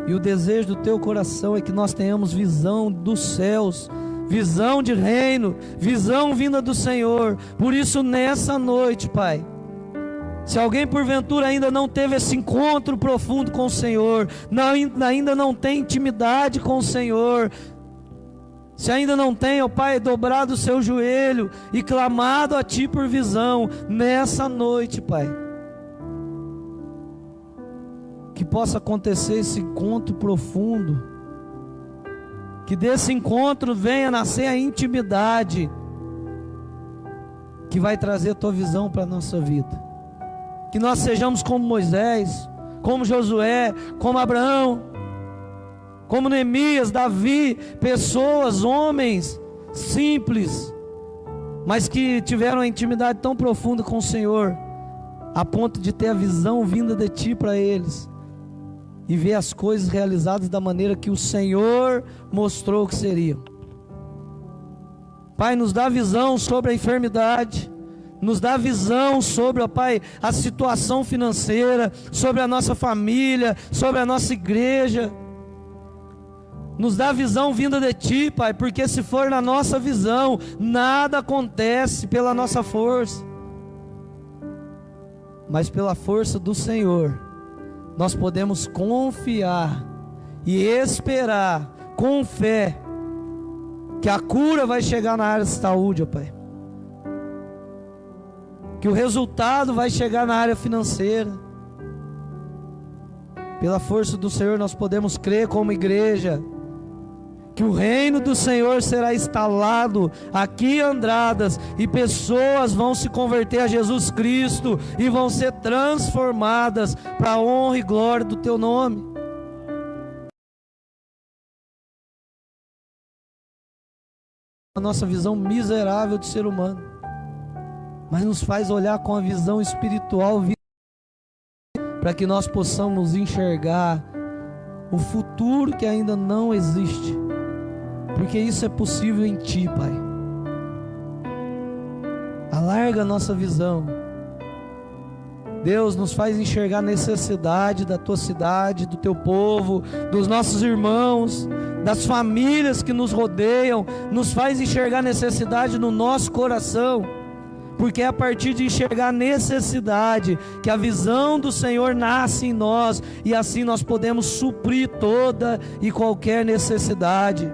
e o desejo do teu coração é que nós tenhamos visão dos céus, visão de reino, visão vinda do Senhor. Por isso, nessa noite, Pai, se alguém porventura ainda não teve esse encontro profundo com o Senhor, ainda não tem intimidade com o Senhor, se ainda não tem, ó Pai, dobrado o seu joelho e clamado a Ti por visão, nessa noite, Pai, que possa acontecer esse encontro profundo, que desse encontro venha nascer a intimidade, que vai trazer a Tua visão para a nossa vida. Que nós sejamos como Moisés, como Josué, como Abraão, como Neemias, Davi, pessoas, homens simples, mas que tiveram uma intimidade tão profunda com o Senhor, a ponto de ter a visão vinda de Ti para eles, e ver as coisas realizadas da maneira que o Senhor mostrou que seriam. Pai, nos dá visão sobre a enfermidade, nos dá visão sobre, ó Pai, a situação financeira, sobre a nossa família, sobre a nossa igreja. Nos dá visão vinda de Ti, Pai, porque se for na nossa visão, nada acontece pela nossa força, mas pela força do Senhor, nós podemos confiar e esperar com fé que a cura vai chegar na área de saúde, ó Pai, que o resultado vai chegar na área financeira. Pela força do Senhor nós podemos crer como igreja que o reino do Senhor será instalado aqui em Andradas, e pessoas vão se converter a Jesus Cristo e vão ser transformadas para a honra e glória do Teu nome. A nossa visão miserável de ser humano, mas nos faz olhar com a visão espiritual, para que nós possamos enxergar o futuro que ainda não existe, porque isso é possível em Ti, Pai. Alarga a nossa visão, Deus, nos faz enxergar a necessidade da Tua cidade, do Teu povo, dos nossos irmãos, das famílias que nos rodeiam, nos faz enxergar a necessidade no nosso coração, porque é a partir de enxergar a necessidade que a visão do Senhor nasce em nós, e assim nós podemos suprir toda e qualquer necessidade.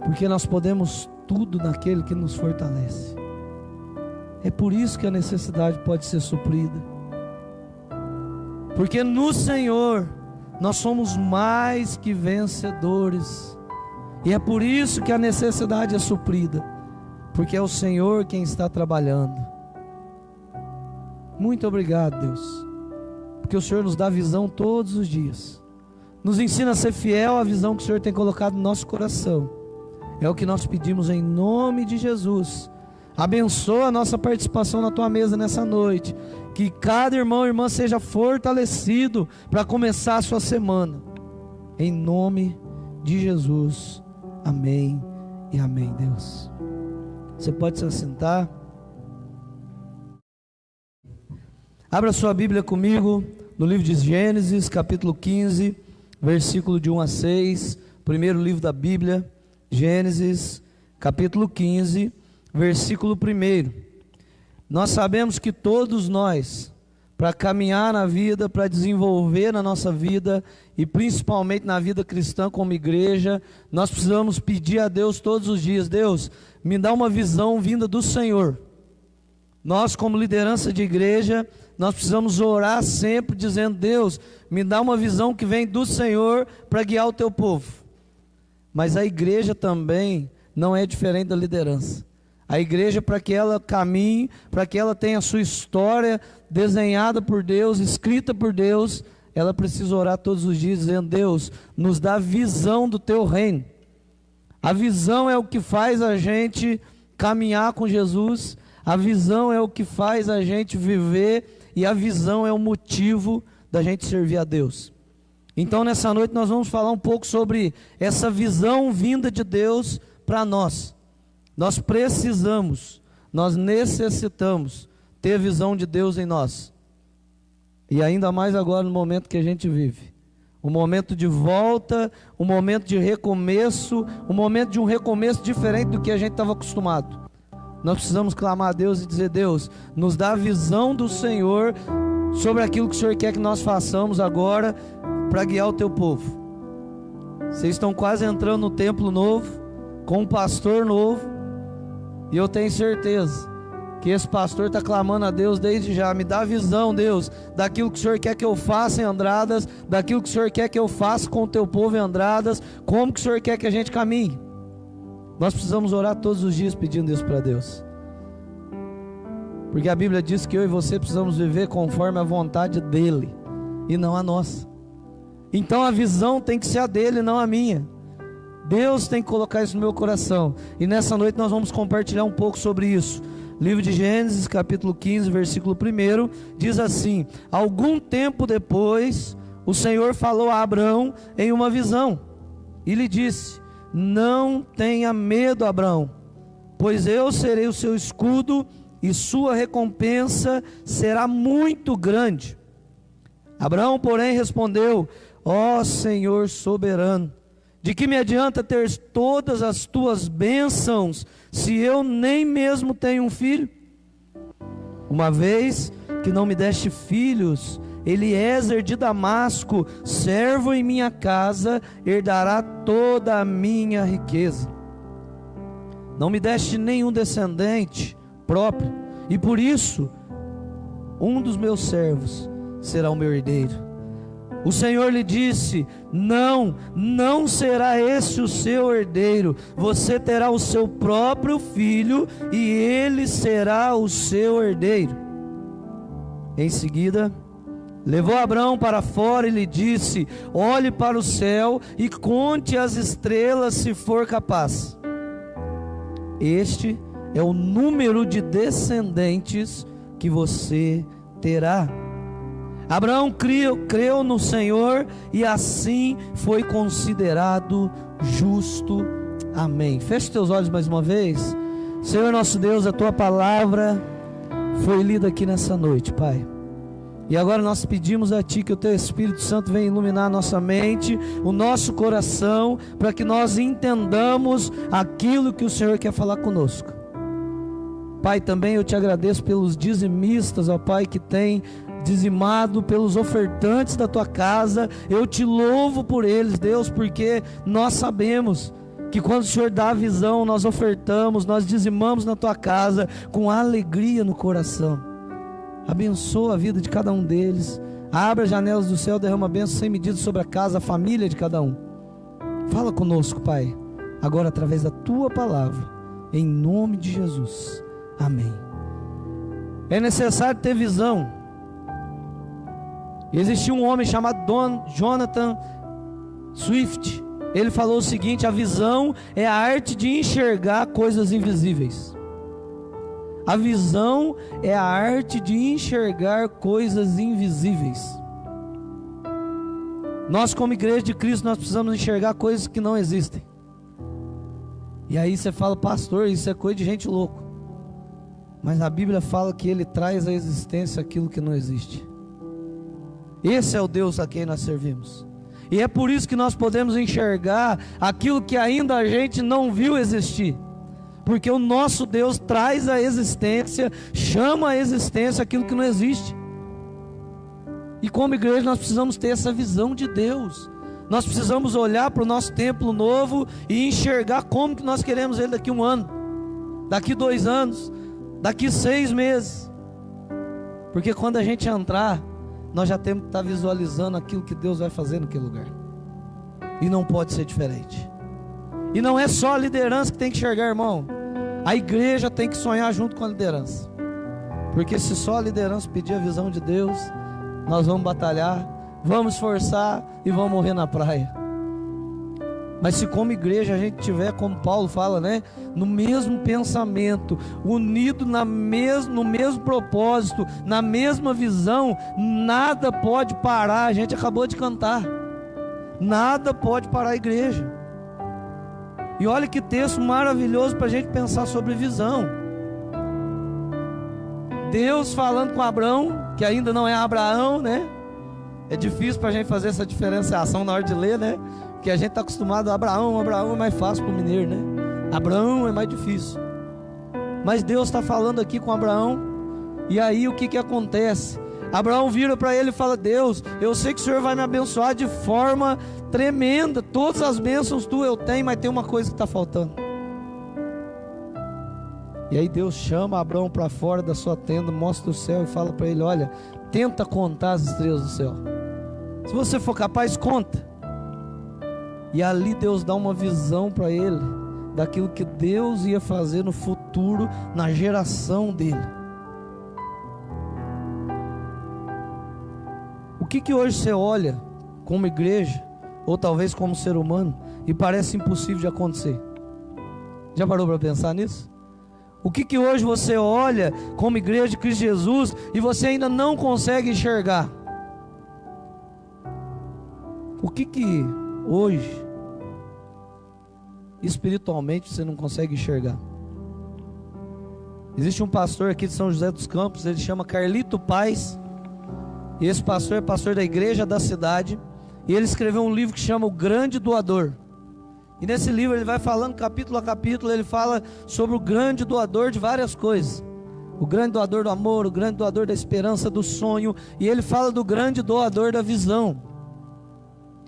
Porque nós podemos tudo naquele que nos fortalece. É por isso que a necessidade pode ser suprida, porque no Senhor nós somos mais que vencedores. E é por isso que a necessidade é suprida, porque é o Senhor quem está trabalhando. Muito obrigado, Deus, porque o Senhor nos dá visão todos os dias, nos ensina a ser fiel à visão que o Senhor tem colocado no nosso coração. É o que nós pedimos em nome de Jesus. Abençoa a nossa participação na Tua mesa nessa noite, que cada irmão e irmã seja fortalecido para começar a sua semana, em nome de Jesus. Amém e amém, Deus. Você pode se assentar. Abra sua Bíblia comigo no livro de Gênesis, capítulo 15, versículo de 1 a 6. Primeiro livro da Bíblia, Gênesis, capítulo 15, versículo 1. Nós sabemos que todos nós, para caminhar na vida, para desenvolver na nossa vida, e principalmente na vida cristã como igreja, nós precisamos pedir a Deus todos os dias: Deus, me dá uma visão vinda do Senhor. Nós, como liderança de igreja, nós precisamos orar sempre dizendo: Deus, me dá uma visão que vem do Senhor para guiar o Teu povo. Mas a igreja também não é diferente da liderança. A igreja, para que ela caminhe, para que ela tenha a sua história desenhada por Deus, escrita por Deus, ela precisa orar todos os dias dizendo: Deus, nos dá visão do Teu reino. A visão é o que faz a gente caminhar com Jesus. A visão é o que faz a gente viver e a visão é o motivo da gente servir a Deus. Então nessa noite nós vamos falar um pouco sobre essa visão vinda de Deus para nós. Nós precisamos, nós necessitamos ter a visão de Deus em nós. E ainda mais agora no momento que a gente vive. Um momento de volta, um momento de recomeço, um momento de um recomeço diferente do que a gente estava acostumado. Nós precisamos clamar a Deus e dizer: Deus, nos dá a visão do Senhor sobre aquilo que o Senhor quer que nós façamos agora para guiar o teu povo. Vocês estão quase entrando no templo novo, com um pastor novo, e eu tenho certeza que esse pastor está clamando a Deus desde já: me dá a visão, Deus, daquilo que o Senhor quer que eu faça em Andradas, daquilo que o Senhor quer que eu faça com o teu povo em Andradas, como que o Senhor quer que a gente caminhe. Nós precisamos orar todos os dias pedindo isso para Deus, porque a Bíblia diz que eu e você precisamos viver conforme a vontade dEle, e não a nossa. Então a visão tem que ser a dEle, não a minha. Deus tem que colocar isso no meu coração, e nessa noite nós vamos compartilhar um pouco sobre isso. Livro de Gênesis, capítulo 15, versículo 1, diz assim: algum tempo depois, o Senhor falou a Abrão em uma visão, e lhe disse: não tenha medo, Abrão, pois eu serei o seu escudo, e sua recompensa será muito grande. Abraão, porém, respondeu: ó Senhor soberano, de que me adianta ter todas as tuas bênçãos, se eu nem mesmo tenho um filho? Uma vez que não me deste filhos, Eliezer de Damasco, servo em minha casa, herdará toda a minha riqueza. Não me deste nenhum descendente próprio, e por isso um dos meus servos será o meu herdeiro. O Senhor lhe disse: não será esse o seu herdeiro, você terá o seu próprio filho, e ele será o seu herdeiro. Em seguida, levou Abrão para fora e lhe disse: olhe para o céu e conte as estrelas, se for capaz. Este é o número de descendentes que você terá. Abraão creu no Senhor, e assim foi considerado justo. Amém. Feche teus olhos mais uma vez. Senhor nosso Deus, a tua palavra foi lida aqui nessa noite, Pai. E agora nós pedimos a Ti que o Teu Espírito Santo venha iluminar a nossa mente, o nosso coração, para que nós entendamos aquilo que o Senhor quer falar conosco. Pai, também eu Te agradeço pelos dizimistas, ó Pai, que tem dizimado, pelos ofertantes da Tua casa. Eu Te louvo por eles, Deus, porque nós sabemos que quando o Senhor dá a visão, nós ofertamos, nós dizimamos na Tua casa com alegria no coração. Abençoa a vida de cada um deles, abre as janelas do céu, derrama bênção sem medida sobre a casa, a família de cada um. Fala conosco, Pai, agora através da Tua palavra, em nome de Jesus, amém. É necessário ter visão. Existia um homem chamado Jonathan Swift. Ele falou o seguinte: a visão é a arte de enxergar coisas invisíveis. A visão é a arte de enxergar coisas invisíveis. Nós, como igreja de Cristo, nós precisamos enxergar coisas que não existem. E aí você fala: pastor, isso é coisa de gente louco. Mas a Bíblia fala que Ele traz à existência aquilo que não existe. Esse é o Deus a quem nós servimos. E é por isso que nós podemos enxergar aquilo que ainda a gente não viu existir. Porque o nosso Deus traz à existência, chama à existência aquilo que não existe. E como igreja nós precisamos ter essa visão de Deus. Nós precisamos olhar para o nosso templo novo e enxergar como que nós queremos ele daqui 1 ano, daqui 2 anos, daqui 6 meses. Porque quando a gente entrar, nós já temos que estar visualizando aquilo que Deus vai fazer naquele lugar. E não pode ser diferente. E não é só a liderança que tem que enxergar, irmão. A igreja tem que sonhar junto com a liderança. Porque se só a liderança pedir a visão de Deus, nós vamos batalhar, vamos esforçar e vamos morrer na praia. Mas se como igreja a gente tiver, como Paulo fala, né, no mesmo pensamento, unido no mesmo propósito, na mesma visão, nada pode parar. A gente acabou de cantar, nada pode parar a igreja. E olha que texto maravilhoso para a gente pensar sobre visão. Deus falando com Abraão, que ainda não é Abraão, né? É difícil para a gente fazer essa diferenciação na hora de ler, né? Porque a gente está acostumado a Abraão é mais fácil para o mineiro, né? Abraão é mais difícil. Mas Deus está falando aqui com Abraão. E aí o que acontece? Abraão vira para ele e fala: Deus, eu sei que o Senhor vai me abençoar de forma tremenda. Todas as bênçãos tu eu tenho, mas tem uma coisa que está faltando. E aí Deus chama Abraão para fora da sua tenda, mostra o céu e fala para ele: olha, tenta contar as estrelas do céu. Se você for capaz, conta. E ali Deus dá uma visão para ele daquilo que Deus ia fazer no futuro, na geração dele. O que hoje você olha como igreja, ou talvez como ser humano, e parece impossível de acontecer? Já parou para pensar nisso? O que hoje você olha como igreja de Cristo Jesus e você ainda não consegue enxergar? O que hoje espiritualmente você não consegue enxergar? Existe um pastor aqui de São José dos Campos, ele chama Carlito Paz, e esse pastor é pastor da igreja da cidade, e ele escreveu um livro que chama O Grande Doador. E nesse livro ele vai falando capítulo a capítulo, ele fala sobre o grande doador de várias coisas. O grande doador do amor, o grande doador da esperança, do sonho, e ele fala do grande doador da visão.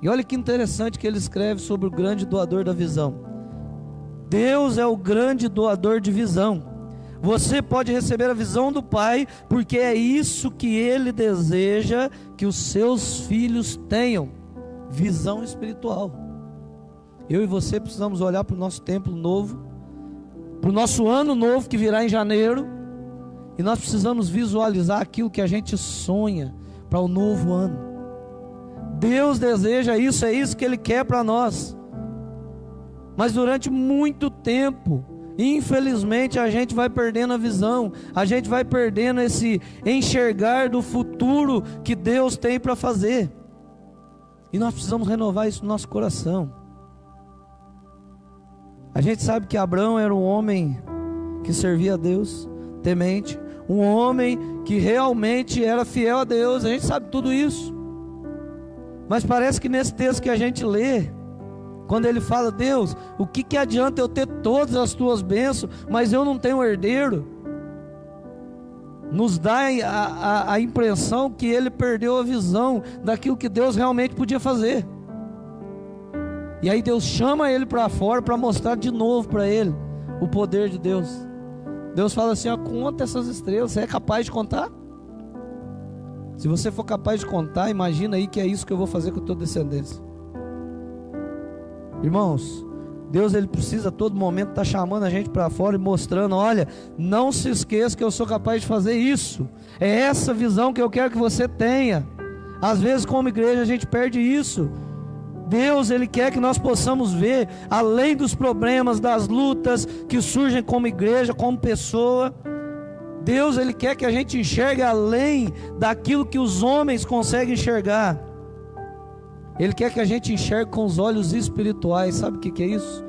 E olha que interessante que ele escreve sobre o grande doador da visão. Deus é o grande doador de visão. Você pode receber a visão do Pai, porque é isso que Ele deseja que os seus filhos tenham, visão espiritual. Eu e você precisamos olhar para o nosso templo novo, para o nosso ano novo que virá em janeiro, e nós precisamos visualizar aquilo que a gente sonha para o novo ano. Deus deseja isso, é isso que Ele quer para nós. Mas durante muito tempo, infelizmente, a gente vai perdendo a visão, a gente vai perdendo esse enxergar do futuro que Deus tem para fazer. E nós precisamos renovar isso no nosso coração. A gente sabe que Abraão era um homem que servia a Deus, temente, um homem que realmente era fiel a Deus, a gente sabe tudo isso. Mas parece que nesse texto que a gente lê, quando ele fala: Deus, o que adianta eu ter todas as tuas bênçãos, mas eu não tenho herdeiro? Nos dá a impressão que ele perdeu a visão daquilo que Deus realmente podia fazer. E aí Deus chama ele para fora para mostrar de novo para ele o poder de Deus. Deus fala assim: ó, conta essas estrelas, você é capaz de contar? Se você for capaz de contar, imagina aí que é isso que eu vou fazer com a tua descendência. Irmãos, Deus ele precisa a todo momento estar chamando a gente para fora e mostrando: olha, não se esqueça que eu sou capaz de fazer isso. É essa visão que eu quero que você tenha. Às vezes como igreja a gente perde isso. Deus ele quer que nós possamos ver além dos problemas, das lutas que surgem como igreja, como pessoa. Deus ele quer que a gente enxergue além daquilo que os homens conseguem enxergar. Ele quer que a gente enxergue com os olhos espirituais. Sabe o que é isso?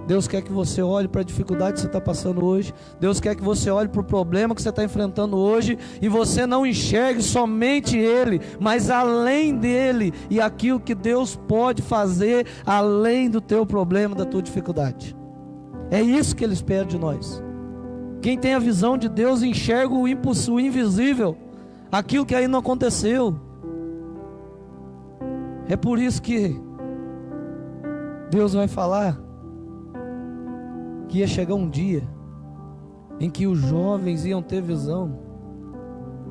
Deus quer que você olhe para a dificuldade que você está passando hoje. Deus quer que você olhe para o problema que você está enfrentando hoje, e você não enxergue somente Ele, mas além dele, e aquilo que Deus pode fazer além do teu problema, da tua dificuldade. É isso que Ele espera de nós. Quem tem a visão de Deus enxerga o invisível, aquilo que ainda não aconteceu. É por isso que Deus vai falar que ia chegar um dia em que os jovens iam ter visão,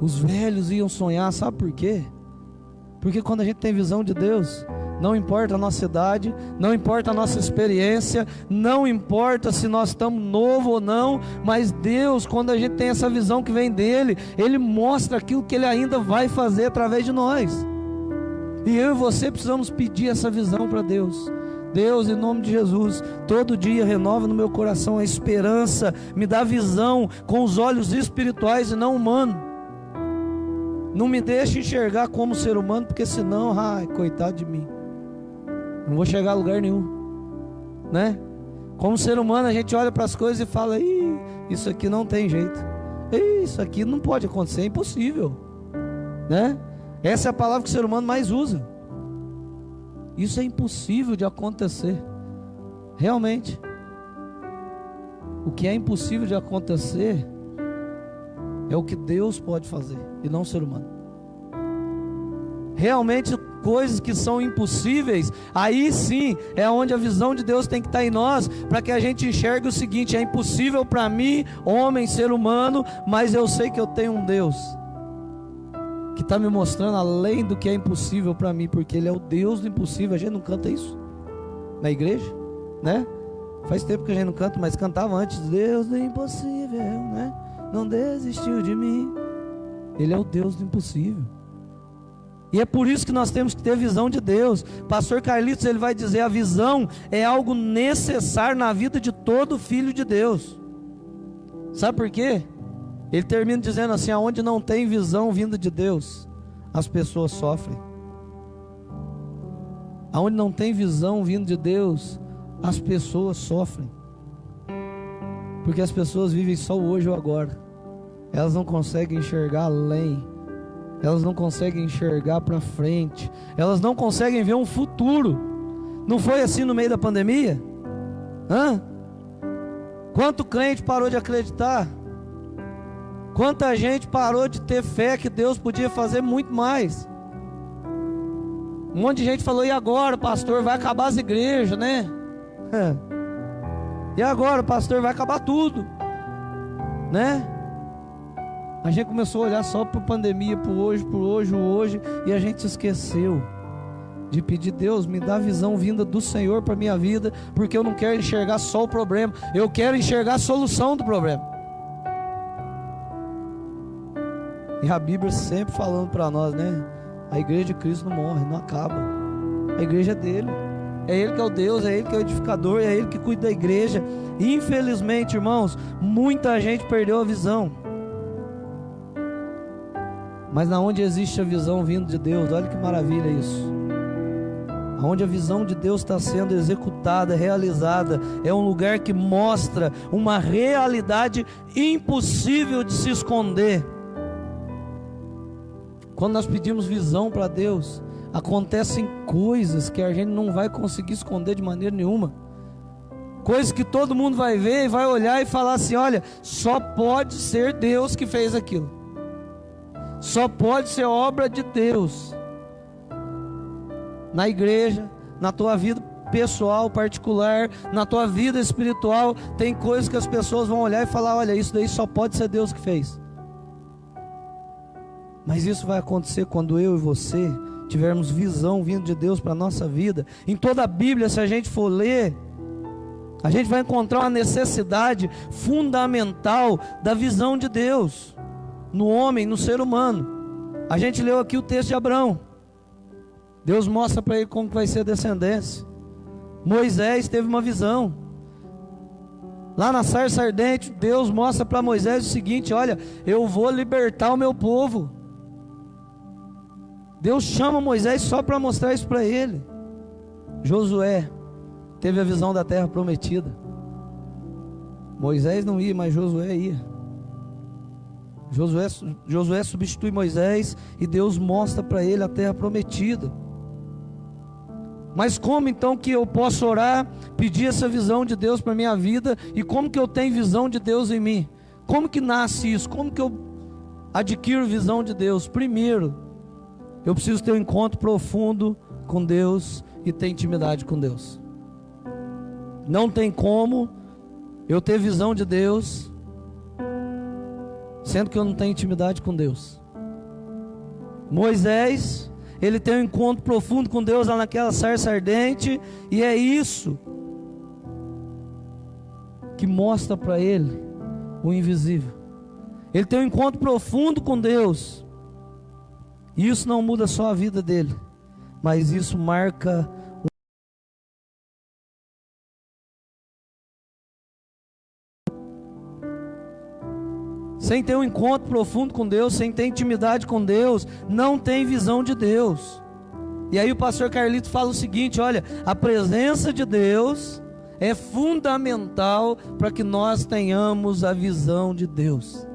os velhos iam sonhar. Sabe por quê? Porque quando a gente tem visão de Deus, não importa a nossa idade, não importa a nossa experiência, não importa se nós estamos novos ou não, mas Deus, quando a gente tem essa visão que vem dele, Ele mostra aquilo que Ele ainda vai fazer através de nós. E eu e você precisamos pedir essa visão para Deus. Deus, em nome de Jesus, todo dia renova no meu coração a esperança, me dá visão com os olhos espirituais e não humanos. Não me deixe enxergar como ser humano, porque senão, ai, coitado de mim, não vou chegar a lugar nenhum, né? Como ser humano a gente olha para as coisas e fala: ih, isso aqui não tem jeito, isso aqui não pode acontecer, é impossível, né? Essa é a palavra que o ser humano mais usa. Isso é impossível de acontecer. Realmente, o que é impossível de acontecer é o que Deus pode fazer, e não o ser humano. Realmente, coisas que são impossíveis, aí sim é onde a visão de Deus tem que estar em nós, para que a gente enxergue o seguinte: é impossível para mim, homem, ser humano, mas eu sei que eu tenho um Deus que está me mostrando além do que é impossível para mim, porque Ele é o Deus do impossível. A gente não canta isso na igreja, né? Faz tempo que a gente não canta, mas cantava antes: Deus do impossível, né? Não desistiu de mim. Ele é o Deus do impossível. E é por isso que nós temos que ter visão de Deus. Pastor Carlitos, ele vai dizer: a visão é algo necessário na vida de todo filho de Deus. Sabe por quê? Ele termina dizendo assim: aonde não tem visão vinda de Deus, as pessoas sofrem. Aonde não tem visão vinda de Deus, as pessoas sofrem. Porque as pessoas vivem só o hoje ou agora. Elas não conseguem enxergar além. Elas não conseguem enxergar para frente. Elas não conseguem ver um futuro. Não foi assim no meio da pandemia? Quanto crente parou de acreditar? Quanta gente parou de ter fé que Deus podia fazer muito mais? Um monte de gente falou: e agora, pastor, vai acabar as igrejas, né? E agora, pastor, vai acabar tudo, né? A gente começou a olhar só para a pandemia, para o hoje, e a gente esqueceu de pedir: Deus, me dá visão vinda do Senhor para a minha vida, porque eu não quero enxergar só o problema, eu quero enxergar a solução do problema. E a Bíblia sempre falando para nós, né? A igreja de Cristo não morre, não acaba. A igreja é dele. É Ele que é o Deus, é Ele que é o edificador, é Ele que cuida da igreja. E infelizmente, irmãos, muita gente perdeu a visão. Mas na onde existe a visão vindo de Deus, olha que maravilha isso. Onde a visão de Deus está sendo executada, realizada, é um lugar que mostra uma realidade impossível de se esconder. Quando nós pedimos visão para Deus, acontecem coisas que a gente não vai conseguir esconder de maneira nenhuma. Coisas que todo mundo vai ver e vai olhar e falar assim: olha, só pode ser Deus que fez aquilo. Só pode ser obra de Deus. Na igreja, na tua vida pessoal, particular, na tua vida espiritual, tem coisas que as pessoas vão olhar e falar: olha, isso daí só pode ser Deus que fez. Mas isso vai acontecer quando eu e você tivermos visão vindo de Deus para a nossa vida. Em toda a Bíblia, se a gente for ler, a gente vai encontrar uma necessidade fundamental da visão de Deus no homem, no ser humano. A gente leu aqui o texto de Abraão. Deus mostra para ele como vai ser a descendência. Moisés teve uma visão. Lá na sarça ardente, Deus mostra para Moisés o seguinte: olha, eu vou libertar o meu povo. Deus chama Moisés só para mostrar isso para ele. Josué teve a visão da terra prometida. Moisés não ia, mas Josué ia. Josué substitui Moisés e Deus mostra para ele a terra prometida. Mas como então que eu posso orar, pedir essa visão de Deus para a minha vida? E como que eu tenho visão de Deus em mim? Como que nasce isso? Como que eu adquiro visão de Deus? Primeiro, eu preciso ter um encontro profundo com Deus e ter intimidade com Deus. Não tem como eu ter visão de Deus sendo que eu não tenho intimidade com Deus. Moisés, ele tem um encontro profundo com Deus lá naquela sarça ardente, e é isso que mostra para ele o invisível. Ele tem um encontro profundo com Deus, e isso não muda só a vida dele, mas isso marca sem ter um encontro profundo com Deus, sem ter intimidade com Deus, não tem visão de Deus. E aí o pastor Carlito fala o seguinte: olha, a presença de Deus é fundamental para que nós tenhamos a visão de Deus.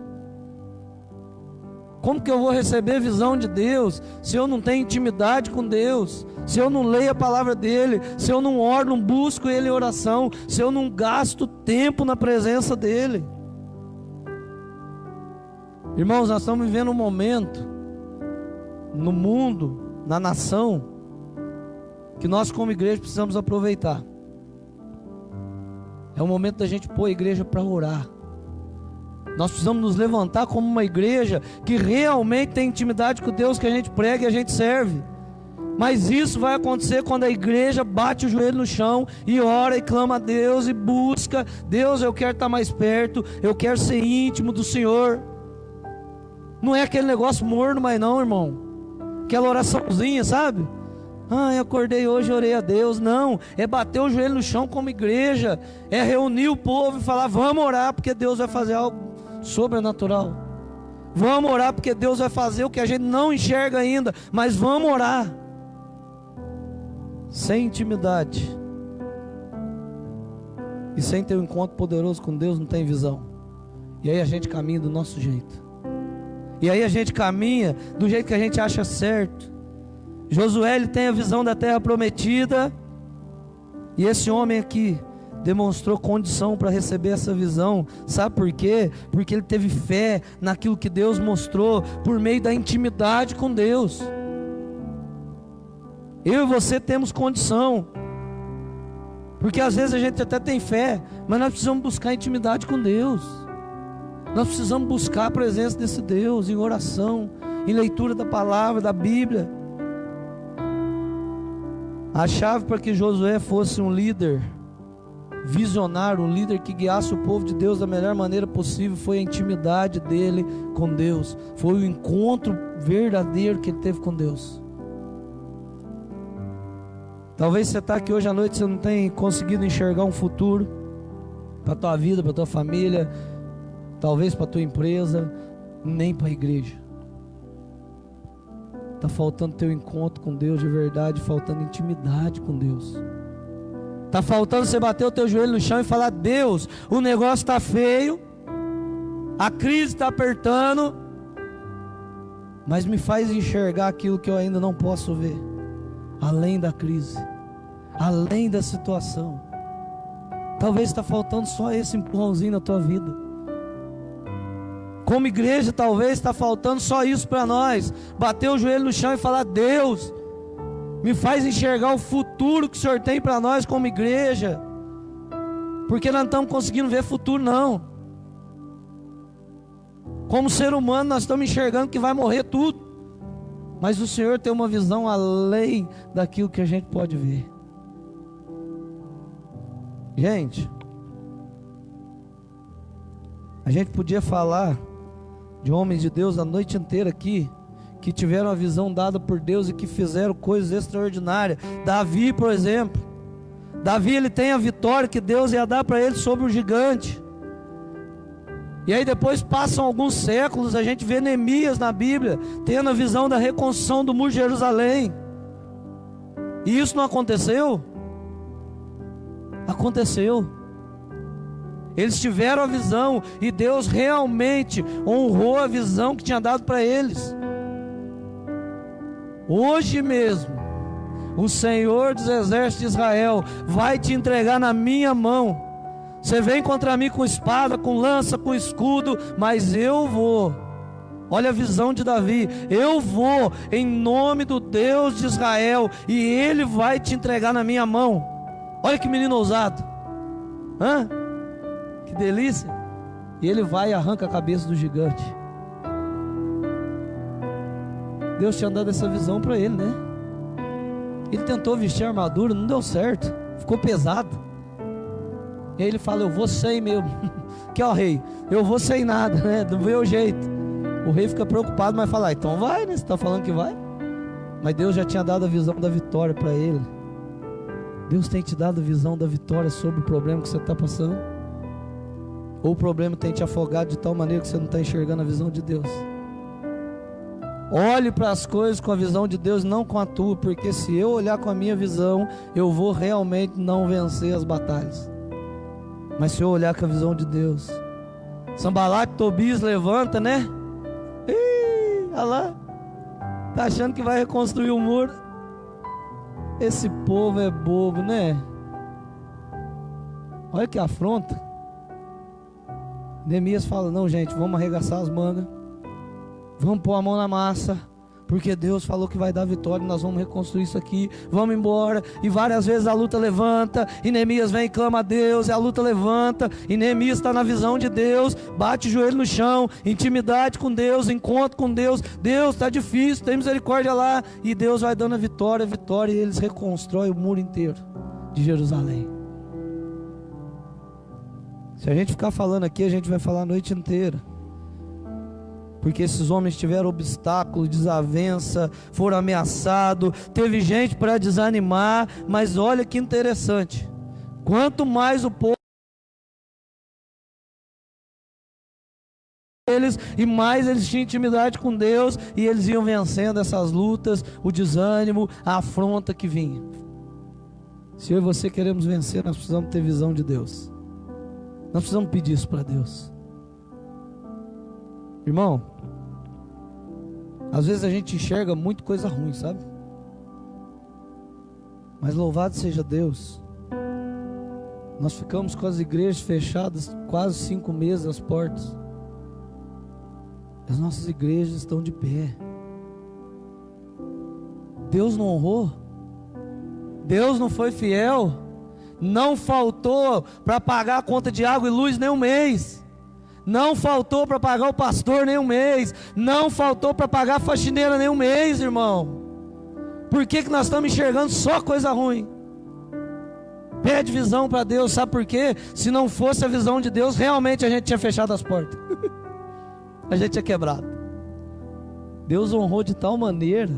Como que eu vou receber visão de Deus se eu não tenho intimidade com Deus? Se eu não leio a palavra dele, se eu não oro, não busco ele em oração, se eu não gasto tempo na presença dele? Irmãos, nós estamos vivendo um momento no mundo, na nação, que nós como igreja precisamos aproveitar. É o momento da gente pôr a igreja para orar. Nós precisamos nos levantar como uma igreja que realmente tem intimidade com Deus, que a gente prega e a gente serve. Mas isso vai acontecer quando a igreja bate o joelho no chão e ora e clama a Deus e busca: Deus, eu quero estar mais perto, eu quero ser íntimo do Senhor. Não é aquele negócio morno mais não, irmão. Aquela oraçãozinha, sabe? Ah, eu acordei hoje e orei a Deus. Não, é bater o joelho no chão como igreja. É reunir o povo e falar: vamos orar, porque Deus vai fazer algo sobrenatural. Vamos orar porque Deus vai fazer o que a gente não enxerga ainda, mas vamos orar. Sem intimidade e sem ter um encontro poderoso com Deus, não tem visão. E aí a gente caminha do nosso jeito. E aí a gente caminha do jeito que a gente acha certo. Josué, ele tem a visão da terra prometida, e esse homem aqui demonstrou condição para receber essa visão. Sabe por quê? Porque ele teve fé naquilo que Deus mostrou, por meio da intimidade com Deus. Eu e você temos condição, porque às vezes a gente até tem fé, mas nós precisamos buscar intimidade com Deus. Nós precisamos buscar a presença desse Deus em oração, em leitura da palavra, da Bíblia. A chave para que Josué fosse um líder visionário, um líder que guiasse o povo de Deus da melhor maneira possível, foi a intimidade dele com Deus. Foi o encontro verdadeiro que ele teve com Deus. Talvez você está aqui hoje à noite, você não tenha conseguido enxergar um futuro para a tua vida, para a tua família, talvez para a tua empresa, nem para a igreja. Está faltando teu encontro com Deus de verdade, faltando intimidade com Deus. Está faltando você bater o teu joelho no chão e falar: Deus, o negócio está feio, a crise está apertando, mas me faz enxergar aquilo que eu ainda não posso ver, além da crise, além da situação. Talvez está faltando só esse empurrãozinho na tua vida. Como igreja, talvez está faltando só isso para nós: bater o joelho no chão e falar: Deus, me faz enxergar o futuro que o Senhor tem para nós como igreja, porque nós não estamos conseguindo ver futuro não. Como ser humano nós estamos enxergando que vai morrer tudo, mas o Senhor tem uma visão além daquilo que a gente pode ver. Gente, a gente podia falar de homens de Deus a noite inteira aqui, que tiveram a visão dada por Deus e que fizeram coisas extraordinárias. Davi, por exemplo. Davi, ele tem a vitória que Deus ia dar para ele sobre o gigante. E aí depois passam alguns séculos, a gente vê Neemias na Bíblia tendo a visão da reconstrução do muro de Jerusalém. E isso não aconteceu? Aconteceu. Eles tiveram a visão e Deus realmente honrou a visão que tinha dado para eles. Hoje mesmo, o Senhor dos Exércitos de Israel vai te entregar na minha mão. Você vem contra mim com espada, com lança, com escudo, mas eu vou. Olha a visão de Davi: eu vou em nome do Deus de Israel e Ele vai te entregar na minha mão. Olha que menino ousado. Que delícia. E ele vai e arranca a cabeça do gigante. Deus tinha dado essa visão para ele, né? Ele tentou vestir a armadura, não deu certo, ficou pesado. E aí ele fala: eu vou sem mesmo. Que ó, rei, eu vou sem nada, né? Do meu jeito. O rei fica preocupado, mas fala: então vai, né? Você está falando que vai. Mas Deus já tinha dado a visão da vitória para ele. Deus tem te dado a visão da vitória sobre o problema que você está passando. Ou o problema tem te afogado de tal maneira que você não está enxergando a visão de Deus? Olhe para as coisas com a visão de Deus, não com a tua, porque se eu olhar com a minha visão, eu vou realmente não vencer as batalhas. Mas se eu olhar com a visão de Deus, Sanbalat, Tobias levanta, né? Olha lá, tá achando que vai reconstruir o muro? Esse povo é bobo, né? Olha que afronta. Neemias fala: não, gente, vamos arregaçar as mangas, vamos pôr a mão na massa, porque Deus falou que vai dar vitória, nós vamos reconstruir isso aqui, vamos embora. E várias vezes a luta levanta, e Neemias vem e clama a Deus, e a luta levanta, e Neemias está na visão de Deus, bate o joelho no chão, intimidade com Deus, encontro com Deus. Deus, está difícil, tem misericórdia lá, e Deus vai dando a vitória, e eles reconstroem o muro inteiro de Jerusalém. Se a gente ficar falando aqui, a gente vai falar a noite inteira, porque esses homens tiveram obstáculo, desavença, foram ameaçados, teve gente para desanimar. Mas olha que interessante, quanto mais o povo e mais eles tinham intimidade com Deus, e eles iam vencendo essas lutas, o desânimo, a afronta que vinha. Se eu e você queremos vencer, nós precisamos ter visão de Deus. Nós precisamos pedir isso para Deus. Irmão, às vezes a gente enxerga muito coisa ruim, sabe? Mas louvado seja Deus, nós ficamos com as igrejas fechadas quase 5 meses, as portas. As nossas igrejas estão de pé. Deus não honrou? Deus não foi fiel? Não faltou para pagar a conta de água e luz nem um mês. Não faltou para pagar o pastor nem um mês. Não faltou para pagar a faxineira nem um mês, irmão. Por que nós estamos enxergando só coisa ruim? Pede visão para Deus, sabe por quê? Se não fosse a visão de Deus, realmente a gente tinha fechado as portas. A gente tinha quebrado. Deus honrou de tal maneira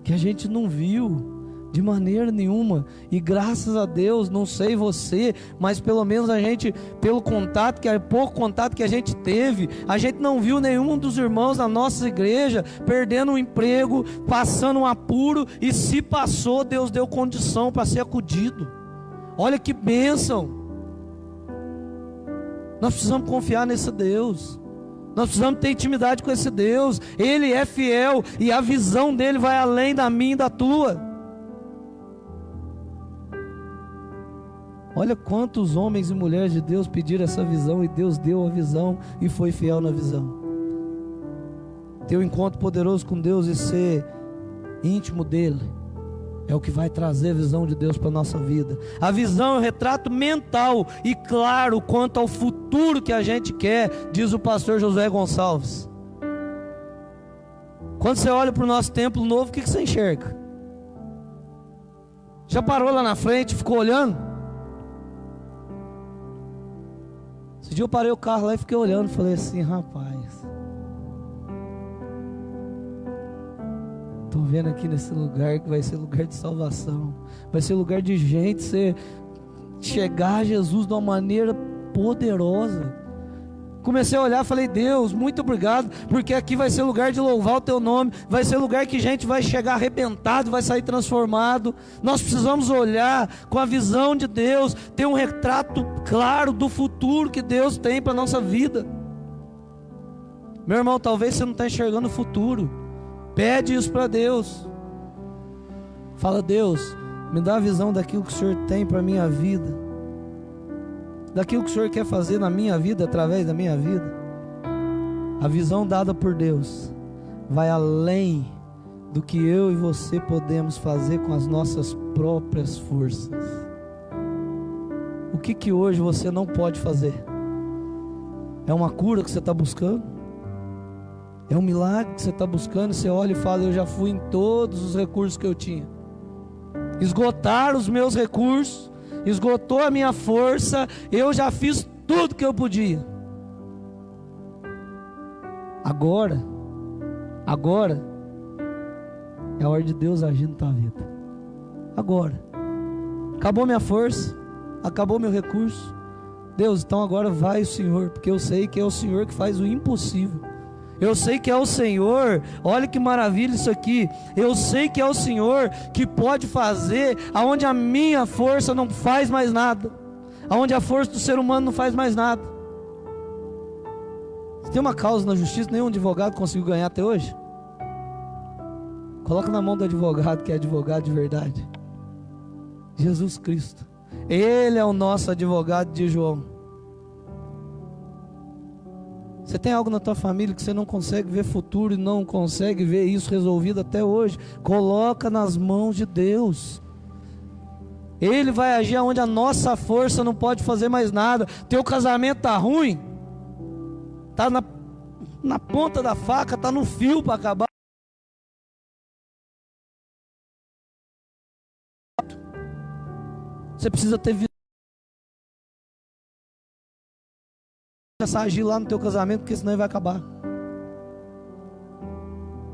que a gente não viu de maneira nenhuma. E graças a Deus, não sei você, mas pelo menos a gente, pelo contato, que é pouco contato que a gente teve, a gente não viu nenhum dos irmãos da nossa igreja perdendo um emprego, passando um apuro. E se passou, Deus deu condição para ser acudido. Olha que bênção. Nós precisamos confiar nesse Deus. Nós precisamos ter intimidade com esse Deus. Ele é fiel, e a visão dele vai além da minha e da tua. Olha quantos homens e mulheres de Deus pediram essa visão, e Deus deu a visão e foi fiel na visão. Ter um encontro poderoso com Deus e ser íntimo dele é o que vai trazer a visão de Deus para a nossa vida. A visão é um retrato mental e claro quanto ao futuro que a gente quer, diz o pastor Josué Gonçalves. Quando você olha para o nosso templo novo, o que você enxerga? Já parou lá na frente, ficou olhando? Esse dia eu parei o carro lá e fiquei olhando, falei assim: rapaz, estou vendo aqui nesse lugar que vai ser lugar de salvação, vai ser lugar de gente você chegar a Jesus de uma maneira poderosa. Comecei a olhar, falei: Deus, muito obrigado, porque aqui vai ser lugar de louvar o teu nome, vai ser lugar que gente vai chegar arrebentado, vai sair transformado. Nós precisamos olhar com a visão de Deus, ter um retrato claro do futuro que Deus tem para a nossa vida. Meu irmão, talvez você não está enxergando o futuro. Pede isso para Deus. Fala: Deus, me dá a visão daquilo que o Senhor tem para a minha vida, daquilo que o Senhor quer fazer na minha vida, através da minha vida. A visão dada por Deus vai além do que eu e você podemos fazer com as nossas próprias forças. O que hoje você não pode fazer? É uma cura que você está buscando? É um milagre que você está buscando? Você olha e fala: eu já fui em todos os recursos que eu tinha, esgotaram os meus recursos, esgotou a minha força, eu já fiz tudo que eu podia. Agora é a hora de Deus agir na tua vida. Agora acabou minha força, acabou meu recurso. Deus, então agora vai o Senhor, porque eu sei que é o Senhor que faz o impossível. Eu sei que é o Senhor, olha que maravilha isso aqui. Eu sei que é o Senhor que pode fazer aonde a minha força não faz mais nada, aonde a força do ser humano não faz mais nada. Se tem uma causa na justiça, nenhum advogado conseguiu ganhar até hoje. Coloca na mão do advogado, que é advogado de verdade. Jesus Cristo. Ele é o nosso advogado de João. Você tem algo na tua família que você não consegue ver futuro e não consegue ver isso resolvido até hoje? Coloca nas mãos de Deus. Ele vai agir onde a nossa força não pode fazer mais nada. Teu casamento está ruim, está na ponta da faca, está no fio para acabar. Você precisa ter visão. Começar a agir lá no teu casamento, porque senão ele vai acabar.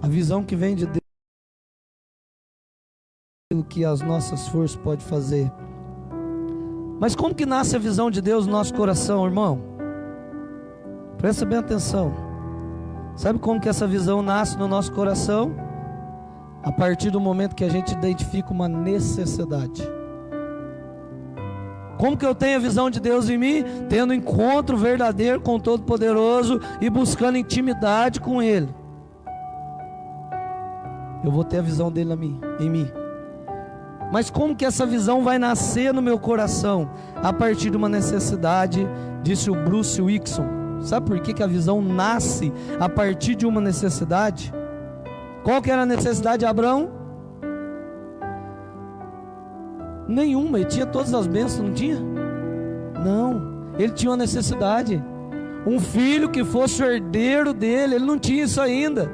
A visão que vem de Deus, aquilo que as nossas forças podem fazer. Mas como que nasce a visão de Deus no nosso coração, irmão? Presta bem atenção. Sabe como que essa visão nasce no nosso coração? A partir do momento que a gente identifica uma necessidade. Como que eu tenho a visão de Deus em mim? Tendo encontro verdadeiro com o Todo-Poderoso e buscando intimidade com Ele. Eu vou ter a visão dele em mim. Mas como que essa visão vai nascer no meu coração? A partir de uma necessidade, disse o Bruce Wilkinson. Sabe por que a visão nasce a partir de uma necessidade? Qual que era a necessidade de Abraão? Nenhuma, ele tinha todas as bênçãos, não tinha? Não, ele tinha uma necessidade. Um filho que fosse o herdeiro dele, ele não tinha isso ainda.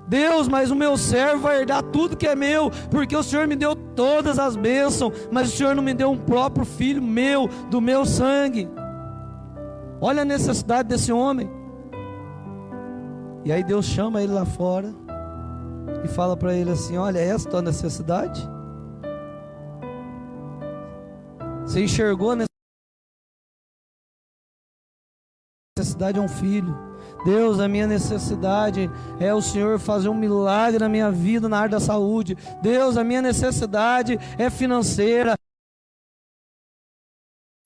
Deus, mas o meu servo vai herdar tudo que é meu, porque o Senhor me deu todas as bênçãos, mas o Senhor não me deu um próprio filho meu, do meu sangue. Olha a necessidade desse homem. E aí Deus chama ele lá fora e fala para ele assim: olha, essa é a tua necessidade? Você enxergou a necessidade é um filho. Deus, a minha necessidade é o Senhor fazer um milagre na minha vida na área da saúde. Deus, a minha necessidade é financeira.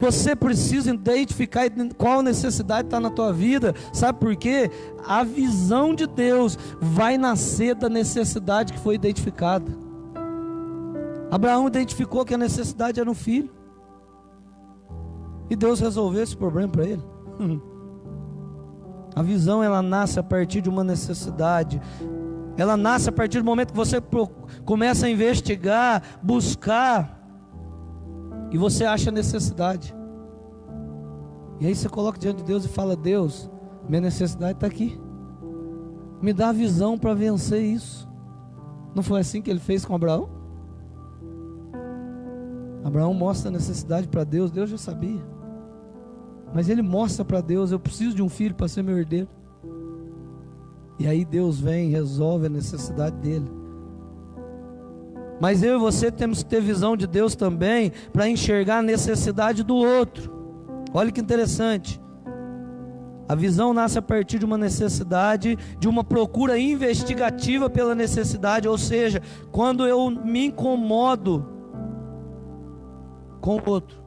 Você precisa identificar qual necessidade está na tua vida. Sabe por quê? A visão de Deus vai nascer da necessidade que foi identificada. Abraão identificou que a necessidade era um filho. E Deus resolveu esse problema para ele. A visão, ela nasce a partir de uma necessidade. Ela nasce a partir do momento que você começa a investigar, buscar, e você acha necessidade. E aí você coloca diante de Deus e fala: Deus, minha necessidade está aqui. Me dá a visão para vencer isso. Não foi assim que ele fez com Abraão? Abraão mostra a necessidade para Deus. Deus já sabia, mas ele mostra para Deus: eu preciso de um filho para ser meu herdeiro. E aí Deus vem e resolve a necessidade dele. Mas eu e você temos que ter visão de Deus também, para enxergar a necessidade do outro. Olha que interessante. A visão nasce a partir de uma necessidade, de uma procura investigativa pela necessidade. Ou seja, quando eu me incomodo com o outro,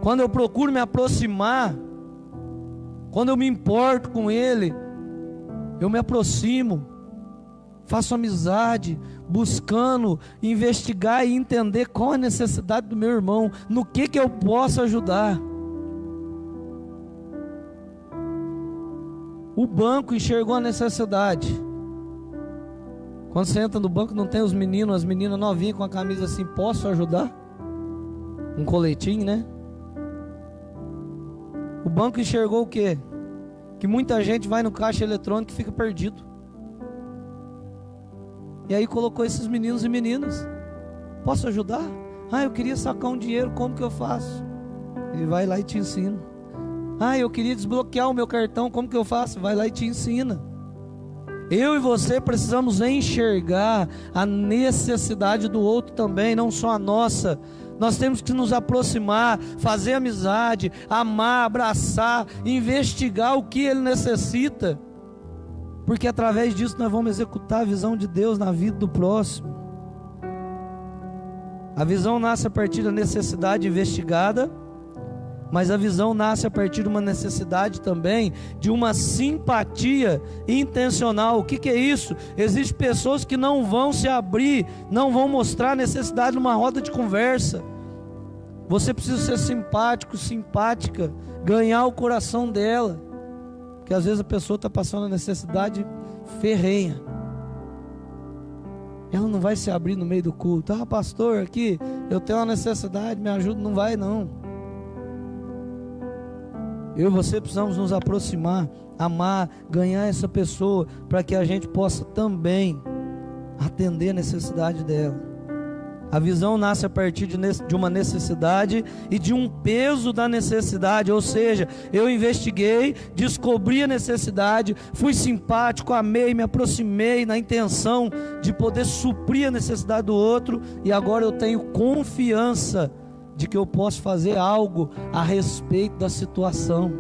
quando eu procuro me aproximar, quando eu me importo com ele, eu me aproximo, faço amizade, buscando investigar e entender qual é a necessidade do meu irmão, no que eu posso ajudar. O banco enxergou a necessidade. Quando você entra no banco, não tem os meninos, as meninas novinhas com a camisa assim: posso ajudar? Um coletinho, né? O banco enxergou o quê? Que muita gente vai no caixa eletrônico e fica perdido. E aí colocou esses meninos e meninas: posso ajudar? Ah, eu queria sacar um dinheiro, como que eu faço? Ele vai lá e te ensina. Ah, eu queria desbloquear o meu cartão, como que eu faço? Vai lá e te ensina. Eu e você precisamos enxergar a necessidade do outro também, não só a nossa. Nós temos que nos aproximar, fazer amizade, amar, abraçar, investigar o que ele necessita, porque através disso nós vamos executar a visão de Deus na vida do próximo. A visão nasce a partir da necessidade investigada, mas a visão nasce a partir de uma necessidade também, de uma simpatia intencional. O que é isso? Existem pessoas que não vão se abrir, não vão mostrar necessidade numa roda de conversa. Você precisa ser simpático, simpática, ganhar o coração dela, porque às vezes a pessoa está passando a necessidade ferrenha. Ela não vai se abrir no meio do culto. Ah, pastor, aqui eu tenho uma necessidade, me ajuda. Não vai não. Eu e você precisamos nos aproximar, amar, ganhar essa pessoa, para que a gente possa também atender a necessidade dela. A visão nasce a partir de uma necessidade e de um peso da necessidade. Ou seja, eu investiguei, descobri a necessidade, fui simpático, amei, me aproximei na intenção de poder suprir a necessidade do outro, e agora eu tenho confiança de que eu posso fazer algo a respeito da situação.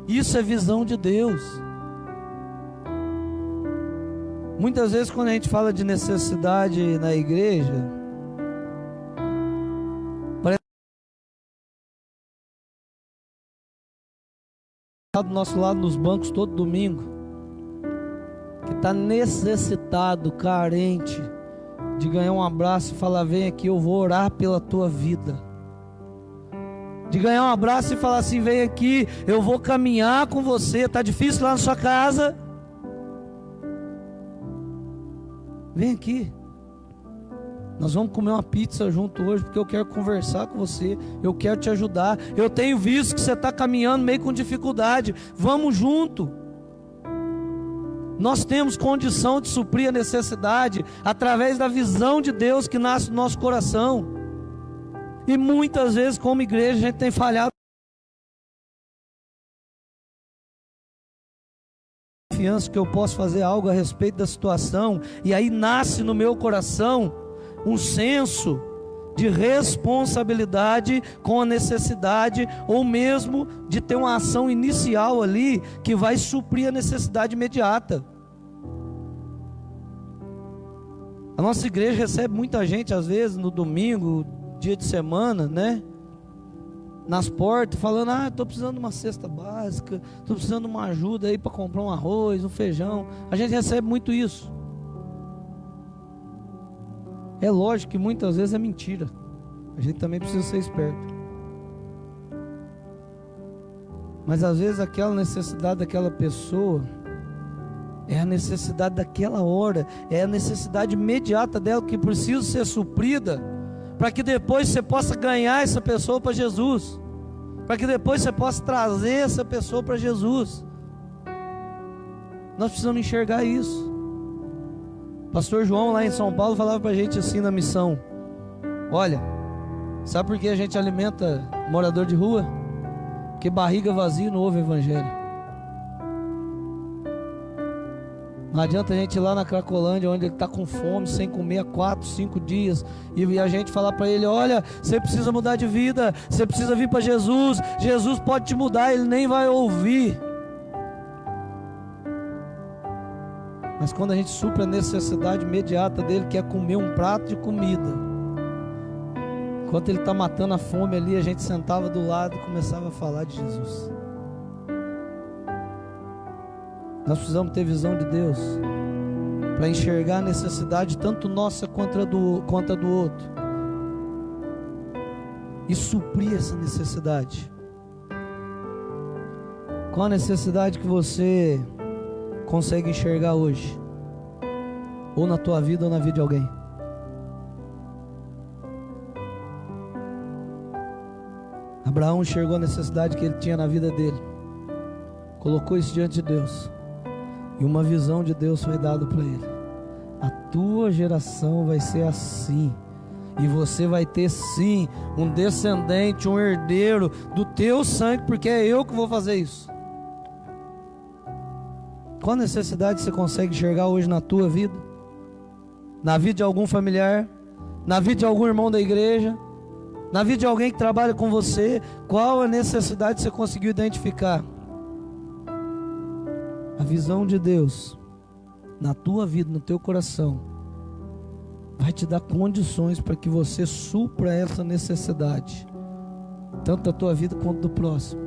Isso é visão de Deus. Muitas vezes quando a gente fala de necessidade na igreja, parece que do nosso lado nos bancos todo domingo, que está necessitado, carente, de ganhar um abraço e falar: vem aqui, eu vou orar pela tua vida. De ganhar um abraço e falar assim: vem aqui, eu vou caminhar com você. Está difícil lá na sua casa? Vem aqui, nós vamos comer uma pizza junto hoje, porque eu quero conversar com você, eu quero te ajudar. Eu tenho visto que você está caminhando meio com dificuldade, vamos junto. Nós temos condição de suprir a necessidade através da visão de Deus que nasce no nosso coração. E muitas vezes, como igreja, a gente tem falhado. Confiança que eu posso fazer algo a respeito da situação, e aí nasce no meu coração um senso de responsabilidade com a necessidade, ou mesmo de ter uma ação inicial ali que vai suprir a necessidade imediata. A nossa igreja recebe muita gente, às vezes no domingo, dia de semana, né? Nas portas, falando: ah, estou precisando de uma cesta básica, estou precisando de uma ajuda aí para comprar um arroz, um feijão. A gente recebe muito isso. É lógico que muitas vezes é mentira. A gente também precisa ser esperto. Mas às vezes aquela necessidade daquela pessoa é a necessidade daquela hora, é a necessidade imediata dela que precisa ser suprida, para que depois você possa ganhar essa pessoa para Jesus, para que depois você possa trazer essa pessoa para Jesus. Nós precisamos enxergar isso. Pastor João lá em São Paulo falava para a gente assim na missão: olha, sabe por que a gente alimenta morador de rua? Porque barriga vazia não ouve evangelho. Não adianta a gente ir lá na Cracolândia, onde ele está com fome, sem comer há 4, 5 dias, e a gente falar para ele: olha, você precisa mudar de vida, você precisa vir para Jesus, Jesus pode te mudar. Ele nem vai ouvir. Mas quando a gente supre a necessidade imediata dele, que é comer um prato de comida, enquanto ele está matando a fome ali, a gente sentava do lado e começava a falar de Jesus. Nós precisamos ter visão de Deus para enxergar a necessidade tanto nossa quanto a do outro, e suprir essa necessidade. Qual a necessidade que você consegue enxergar hoje, ou na tua vida ou na vida de alguém? Abraão enxergou a necessidade que ele tinha na vida dele, colocou isso diante de Deus, e uma visão de Deus foi dada para ele: a tua geração vai ser assim, e você vai ter sim um descendente, um herdeiro do teu sangue, porque é eu que vou fazer isso. Qual necessidade você consegue enxergar hoje na tua vida, na vida de algum familiar, na vida de algum irmão da igreja, na vida de alguém que trabalha com você. Qual a necessidade que você conseguiu identificar? A visão de Deus na tua vida, no teu coração, vai te dar condições para que você supra essa necessidade, tanto da tua vida quanto do próximo,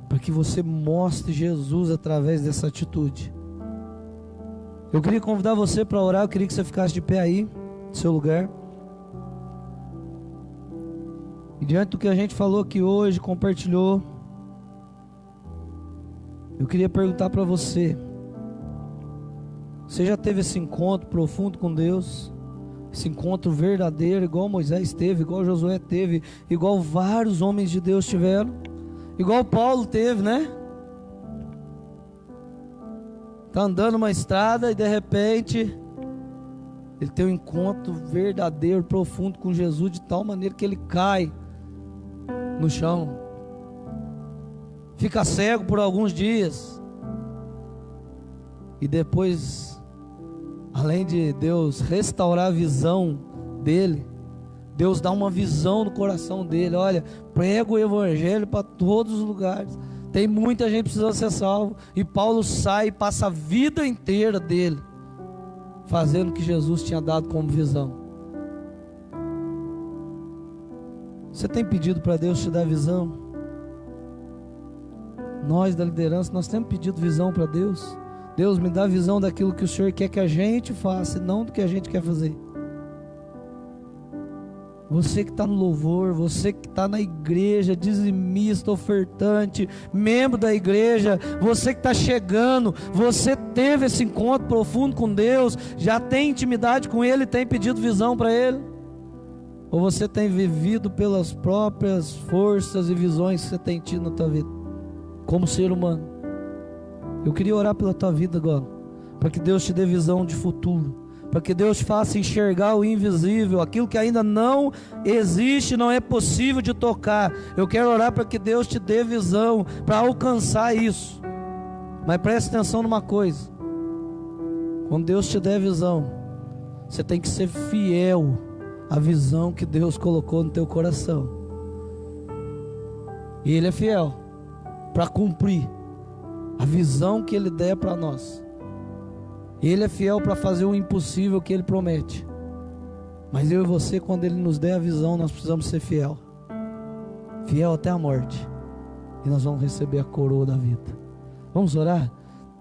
para que você mostre Jesus através dessa atitude. Eu queria convidar você para orar. Eu queria que você ficasse de pé aí, no seu lugar. E diante do que a gente falou aqui hoje, compartilhou, eu queria perguntar para você: você já teve esse encontro profundo com Deus? Esse encontro verdadeiro, igual Moisés teve, igual Josué teve, igual vários homens de Deus tiveram, igual Paulo teve, né? Está andando uma estrada e de repente ele tem um encontro verdadeiro, profundo com Jesus, de tal maneira que ele cai no chão, fica cego por alguns dias, e depois, além de Deus restaurar a visão dele, Deus dá uma visão no coração dele. Olha, prega o evangelho para todos os lugares, tem muita gente precisando ser salvo. E Paulo sai e passa a vida inteira dele fazendo o que Jesus tinha dado como visão. Você tem pedido para Deus te dar visão? Nós da liderança, nós temos pedido visão para Deus. Deus, me dá visão daquilo que o Senhor quer que a gente faça, e não do que a gente quer fazer. Você que está no louvor, você que está na igreja, dizimista, ofertante, membro da igreja, você que está chegando, você teve esse encontro profundo com Deus, já tem intimidade com Ele, tem pedido visão para Ele? Ou você tem vivido pelas próprias forças e visões que você tem tido na tua vida, como ser humano? Eu queria orar pela tua vida agora, para que Deus te dê visão de futuro, para que Deus te faça enxergar o invisível, aquilo que ainda não existe, não é possível de tocar. Eu quero orar para que Deus te dê visão para alcançar isso. Mas preste atenção numa coisa: quando Deus te der visão, você tem que ser fiel à visão que Deus colocou no teu coração. E Ele é fiel para cumprir a visão que Ele der para nós. Ele é fiel para fazer o impossível que Ele promete. Mas eu e você, quando Ele nos der a visão, nós precisamos ser fiel até a morte, e nós vamos receber a coroa da vida. Vamos orar?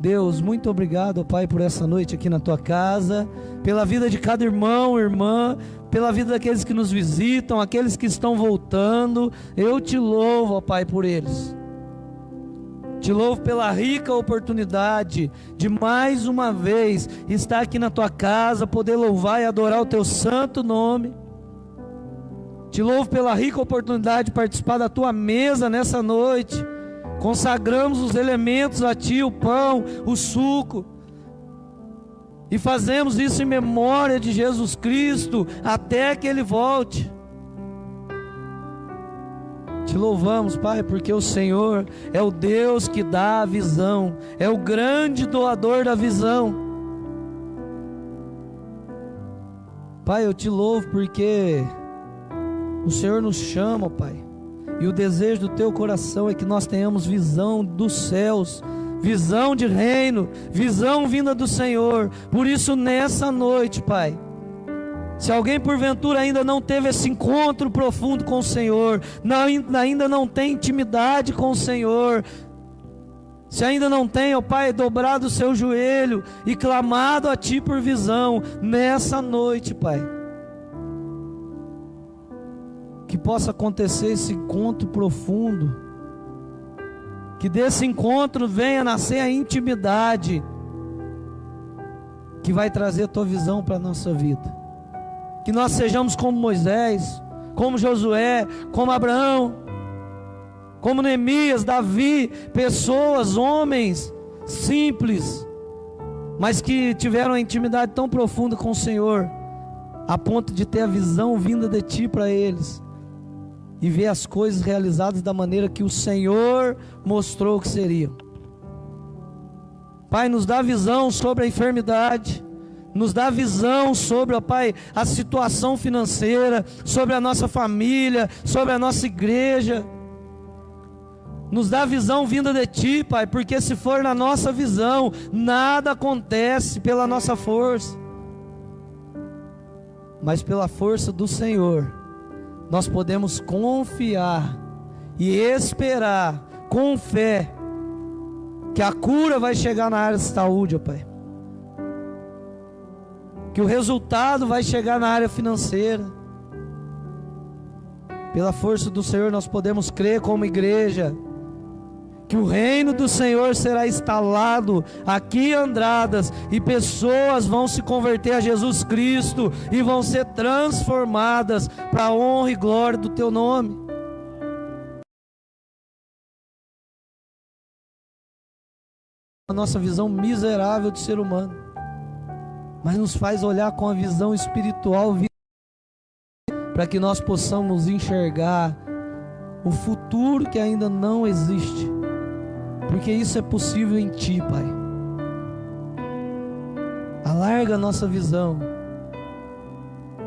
Deus, muito obrigado, Pai, por essa noite aqui na Tua casa, pela vida de cada irmão, irmã, pela vida daqueles que nos visitam, aqueles que estão voltando. Eu Te louvo, Pai, por eles. Te louvo pela rica oportunidade de mais uma vez estar aqui na Tua casa, poder louvar e adorar o Teu santo nome. Te louvo pela rica oportunidade de participar da Tua mesa nessa noite. Consagramos os elementos a Ti, o pão, o suco, e fazemos isso em memória de Jesus Cristo até que Ele volte. Te louvamos, Pai, porque o Senhor é o Deus que dá a visão, é o grande doador da visão. Pai, eu Te louvo porque o Senhor nos chama, Pai, e o desejo do Teu coração é que nós tenhamos visão dos céus, visão de reino, visão vinda do Senhor. Por isso, nessa noite, Pai, se alguém porventura ainda não teve esse encontro profundo com o Senhor, ainda não tem intimidade com o Senhor, se ainda não tem, ó Pai, dobrado o seu joelho e clamado a Ti por visão, nessa noite, Pai, que possa acontecer esse encontro profundo, que desse encontro venha nascer a intimidade que vai trazer a Tua visão para a nossa vida. Que nós sejamos como Moisés, como Josué, como Abraão, como Neemias, Davi, pessoas, homens simples, mas que tiveram uma intimidade tão profunda com o Senhor, a ponto de ter a visão vinda de Ti para eles, e ver as coisas realizadas da maneira que o Senhor mostrou que seriam. Pai, nos dá visão sobre a enfermidade, Nos dá visão sobre, ó Pai, a situação financeira, sobre a nossa família, sobre a nossa igreja. Nos dá visão vinda de Ti, Pai, porque se for na nossa visão, nada acontece pela nossa força. Mas pela força do Senhor, nós podemos confiar e esperar com fé que a cura vai chegar na área de saúde, ó Pai. Que o resultado vai chegar na área financeira. Pela força do Senhor nós podemos crer como igreja que o reino do Senhor será instalado aqui em Andradas, e pessoas vão se converter a Jesus Cristo e vão ser transformadas para a honra e glória do Teu nome. A nossa visão miserável de ser humano, mas nos faz olhar com a visão espiritual, para que nós possamos enxergar o futuro que ainda não existe, porque isso é possível em Ti, Pai. Alarga a nossa visão,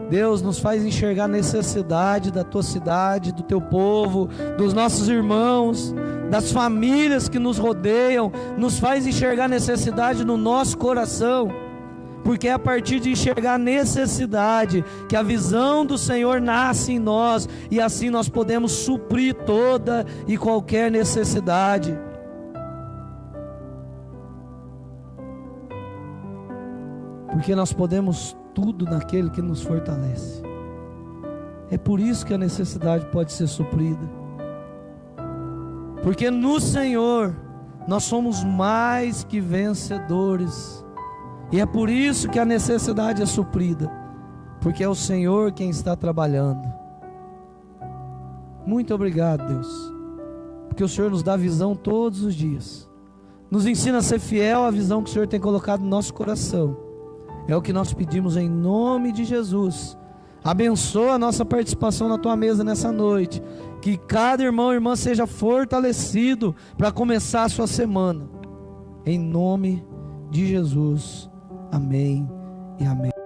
Deus, nos faz enxergar a necessidade da Tua cidade, do Teu povo, dos nossos irmãos, das famílias que nos rodeiam. Nos faz enxergar a necessidade no nosso coração, porque é a partir de enxergar a necessidade que a visão do Senhor nasce em nós, e assim nós podemos suprir toda e qualquer necessidade. Porque nós podemos tudo naquele que nos fortalece. É por isso que a necessidade pode ser suprida, porque no Senhor nós somos mais que vencedores. E é por isso que a necessidade é suprida, porque é o Senhor quem está trabalhando. Muito obrigado, Deus, porque o Senhor nos dá visão todos os dias, nos ensina a ser fiel à visão que o Senhor tem colocado no nosso coração. É o que nós pedimos em nome de Jesus. Abençoa a nossa participação na Tua mesa nessa noite, que cada irmão e irmã seja fortalecido para começar a sua semana, em nome de Jesus. Amém e amém.